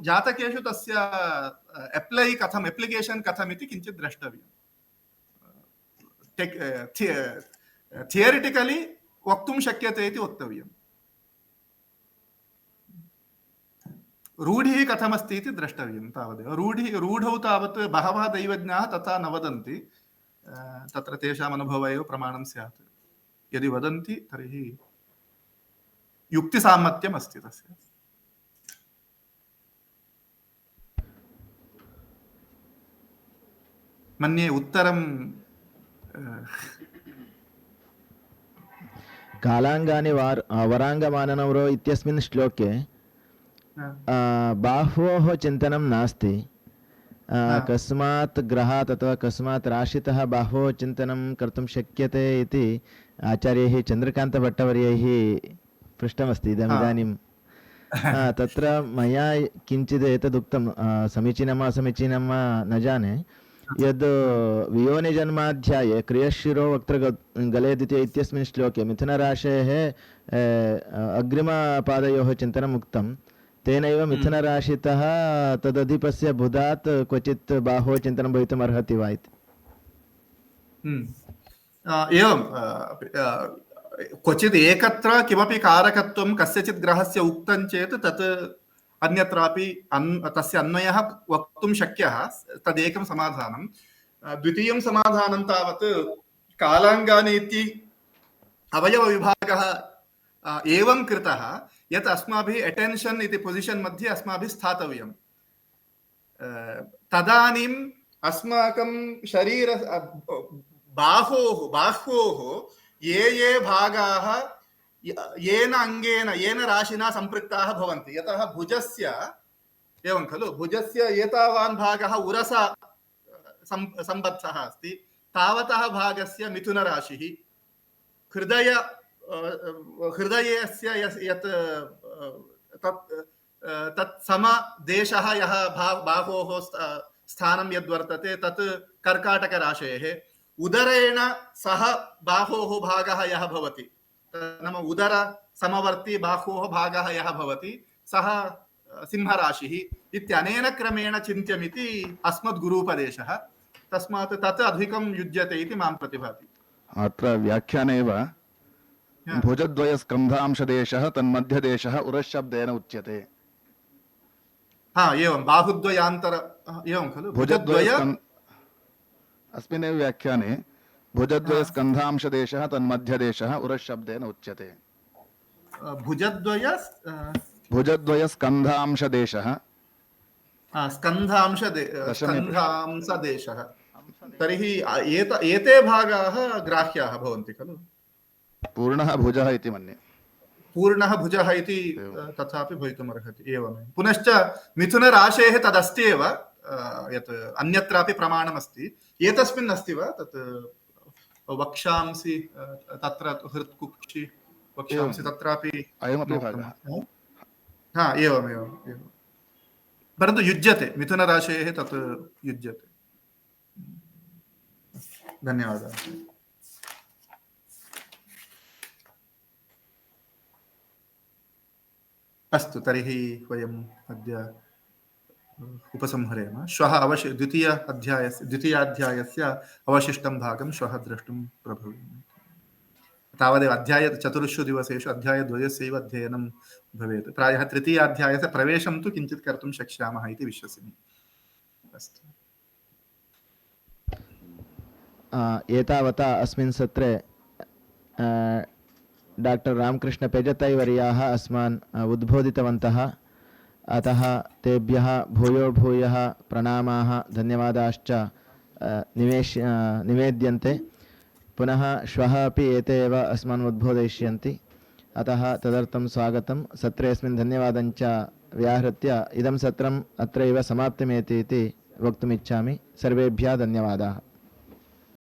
जातकेषु तस्य एप्लिकेशन् कथम् इति किञ्चित् द्रष्टव्यम्। थियरिटिकली वक्तुं शक्यते इति वक्तव्यम्। रूढिः कथमस्ति इति द्रष्टव्यं तावदेव। रूढौ तावत् बहवः दैवज्ञाः तथा न वदन्ति। तत्र तेषाम् अनुभवः एव प्रमाणं स्यात्। यदि वदन्ति तर्हि युक्तिसामर्थ्यम् अस्ति तस्य। मन्ये उत्तरं कालाङ्गानि वराङ्गमाननवरो इत्यस्मिन् श्लोके बाह्वोः चिन्तनं नास्ति। कस्मात् ग्रहात् अथवा कस्मात् राशितः बाह्वोः चिन्तनं कर्तुं शक्यते इति आचार्यैः चन्द्रकान्तभट्टवर्यैः पृष्टमस्ति इदानीं। तत्र मया किञ्चित् एतदुक्तं, समीचीनं वा असमीचीनं वा न जाने। यद् वियोनिजन्माध्याये क्रियशिरो वक्त्र गलेदिते इत्यस्मिन् श्लोके मिथुनराशेः अग्रिमपादयोः चिन्तनम् उक्तं। तेनैव मिथुनराशितः तदधिपस्य बुधात् क्वचित् बाहो चिन्तनं भवितुम् अर्हति वा इति। एवं क्वचित् एकत्र किमपि कारकत्वं कस्यचित् ग्रहस्य उक्तं चेत् तत् अन्यत्रापि तस्य अन्वयः वक्तुं शक्यः। तदेकं समाधानं। द्वितीयं समाधानं तावत् कालाङ्गानि इति अवयवविभागः एवं कृतः यत् अस्माभिः अटेन्शन् इति पोजिशन् मध्ये अस्माभिः स्थातव्यं। तदानीम् अस्माकं शरीर बाह्वोः ये भागाः येन अङ्गेन येन राशिना सम्पृक्ताः भवन्ति। यतः भुजस्य एवं खलु, भुजस्य एतावान् भागः उरसा सम्बद्धः अस्ति, तावतः भागस्य मिथुनराशिः। हृदयस्य यत् तत् समदेशः यः बाहोः स्थानं यद्वर्तते तत् कर्काटकराशेः। उदरेण सह बाहोः भागः यः भवति, नाम उदर समवर्ती बाहोः भागः यः भवति, सः सिंहराशिः इत्यनेन क्रमेण चिन्त्यमिति अस्मद्गुरूपदेशः। तस्मात् तत् अधिकं युज्यते इति मां प्रतिभाति। अत्र व्याख्याने एव भुजद्वयस्कन्धांशदेशः तन्मध्यदेशः उरशब्देन उच्यते। एवं बाहुद्वयान्तर एवं खलु भुजद्वय अस्मिन्नेव व्याख्याने भुजद्वयस्कन्धांशदेशः तन्मध्यदेशः उरशब्देन उच्यते। भुजद्वयस्कन्धांशदेशः स्कन्धांशदेशः। तर्हि एते भागाः ग्राह्याः भवन्ति खलु। पूर्णः भुजः इति मन्ये। पूर्णः भुजः इति तथापि भवितुमर्हति। एवमेव। पुनश्च मिथुनराशेः तदस्ति एव, यत् अन्यत्रापि प्रमाणमस्ति। एतस्मिन् अस्ति वा तत् वक्षांसि तत्र हृत्कुक्षि वक्षांसि तत्रापि अयमपि भागः। एवमेव। परन्तु युज्यते, मिथुनराशेः तत् युज्यते। धन्यवादः। अस्तु तर्हि वयम् अद्य उपसंहरेम। श्वः द्वितीयाध्यायस्य अवशिष्टं भागं श्वः द्रष्टुं प्रभवेम। तावदेव चतुर्षु दिवसेषु अध्यायद्वयस्यैव अध्ययनं भवेत्। प्रायः तृतीयाध्यायस्य प्रवेशं तु किञ्चित् कर्तुं शक्ष्यामः इति विश्वसिमि। अस्तु। एतावता अस्मिन् सत्रे डॉक्टर रामकृष्ण पेजतै वर्याः अस्मान् उद्बोधितवन्तः। अतः तेभ्यः भूयो भूयः प्रणामाः धन्यवादाश्च निवेद्यन्ते। पुनः श्वः अपि एते एव अस्मान् उद्बोधयिष्यन्ति। अतः तदर्थं स्वागतं। सत्रेऽस्मिन् धन्यवादञ्च व्याहृत्य इदं सत्रम् अत्रैव समाप्तिमेति इति वक्तुमिच्छामि। सर्वेभ्यः धन्यवादाः।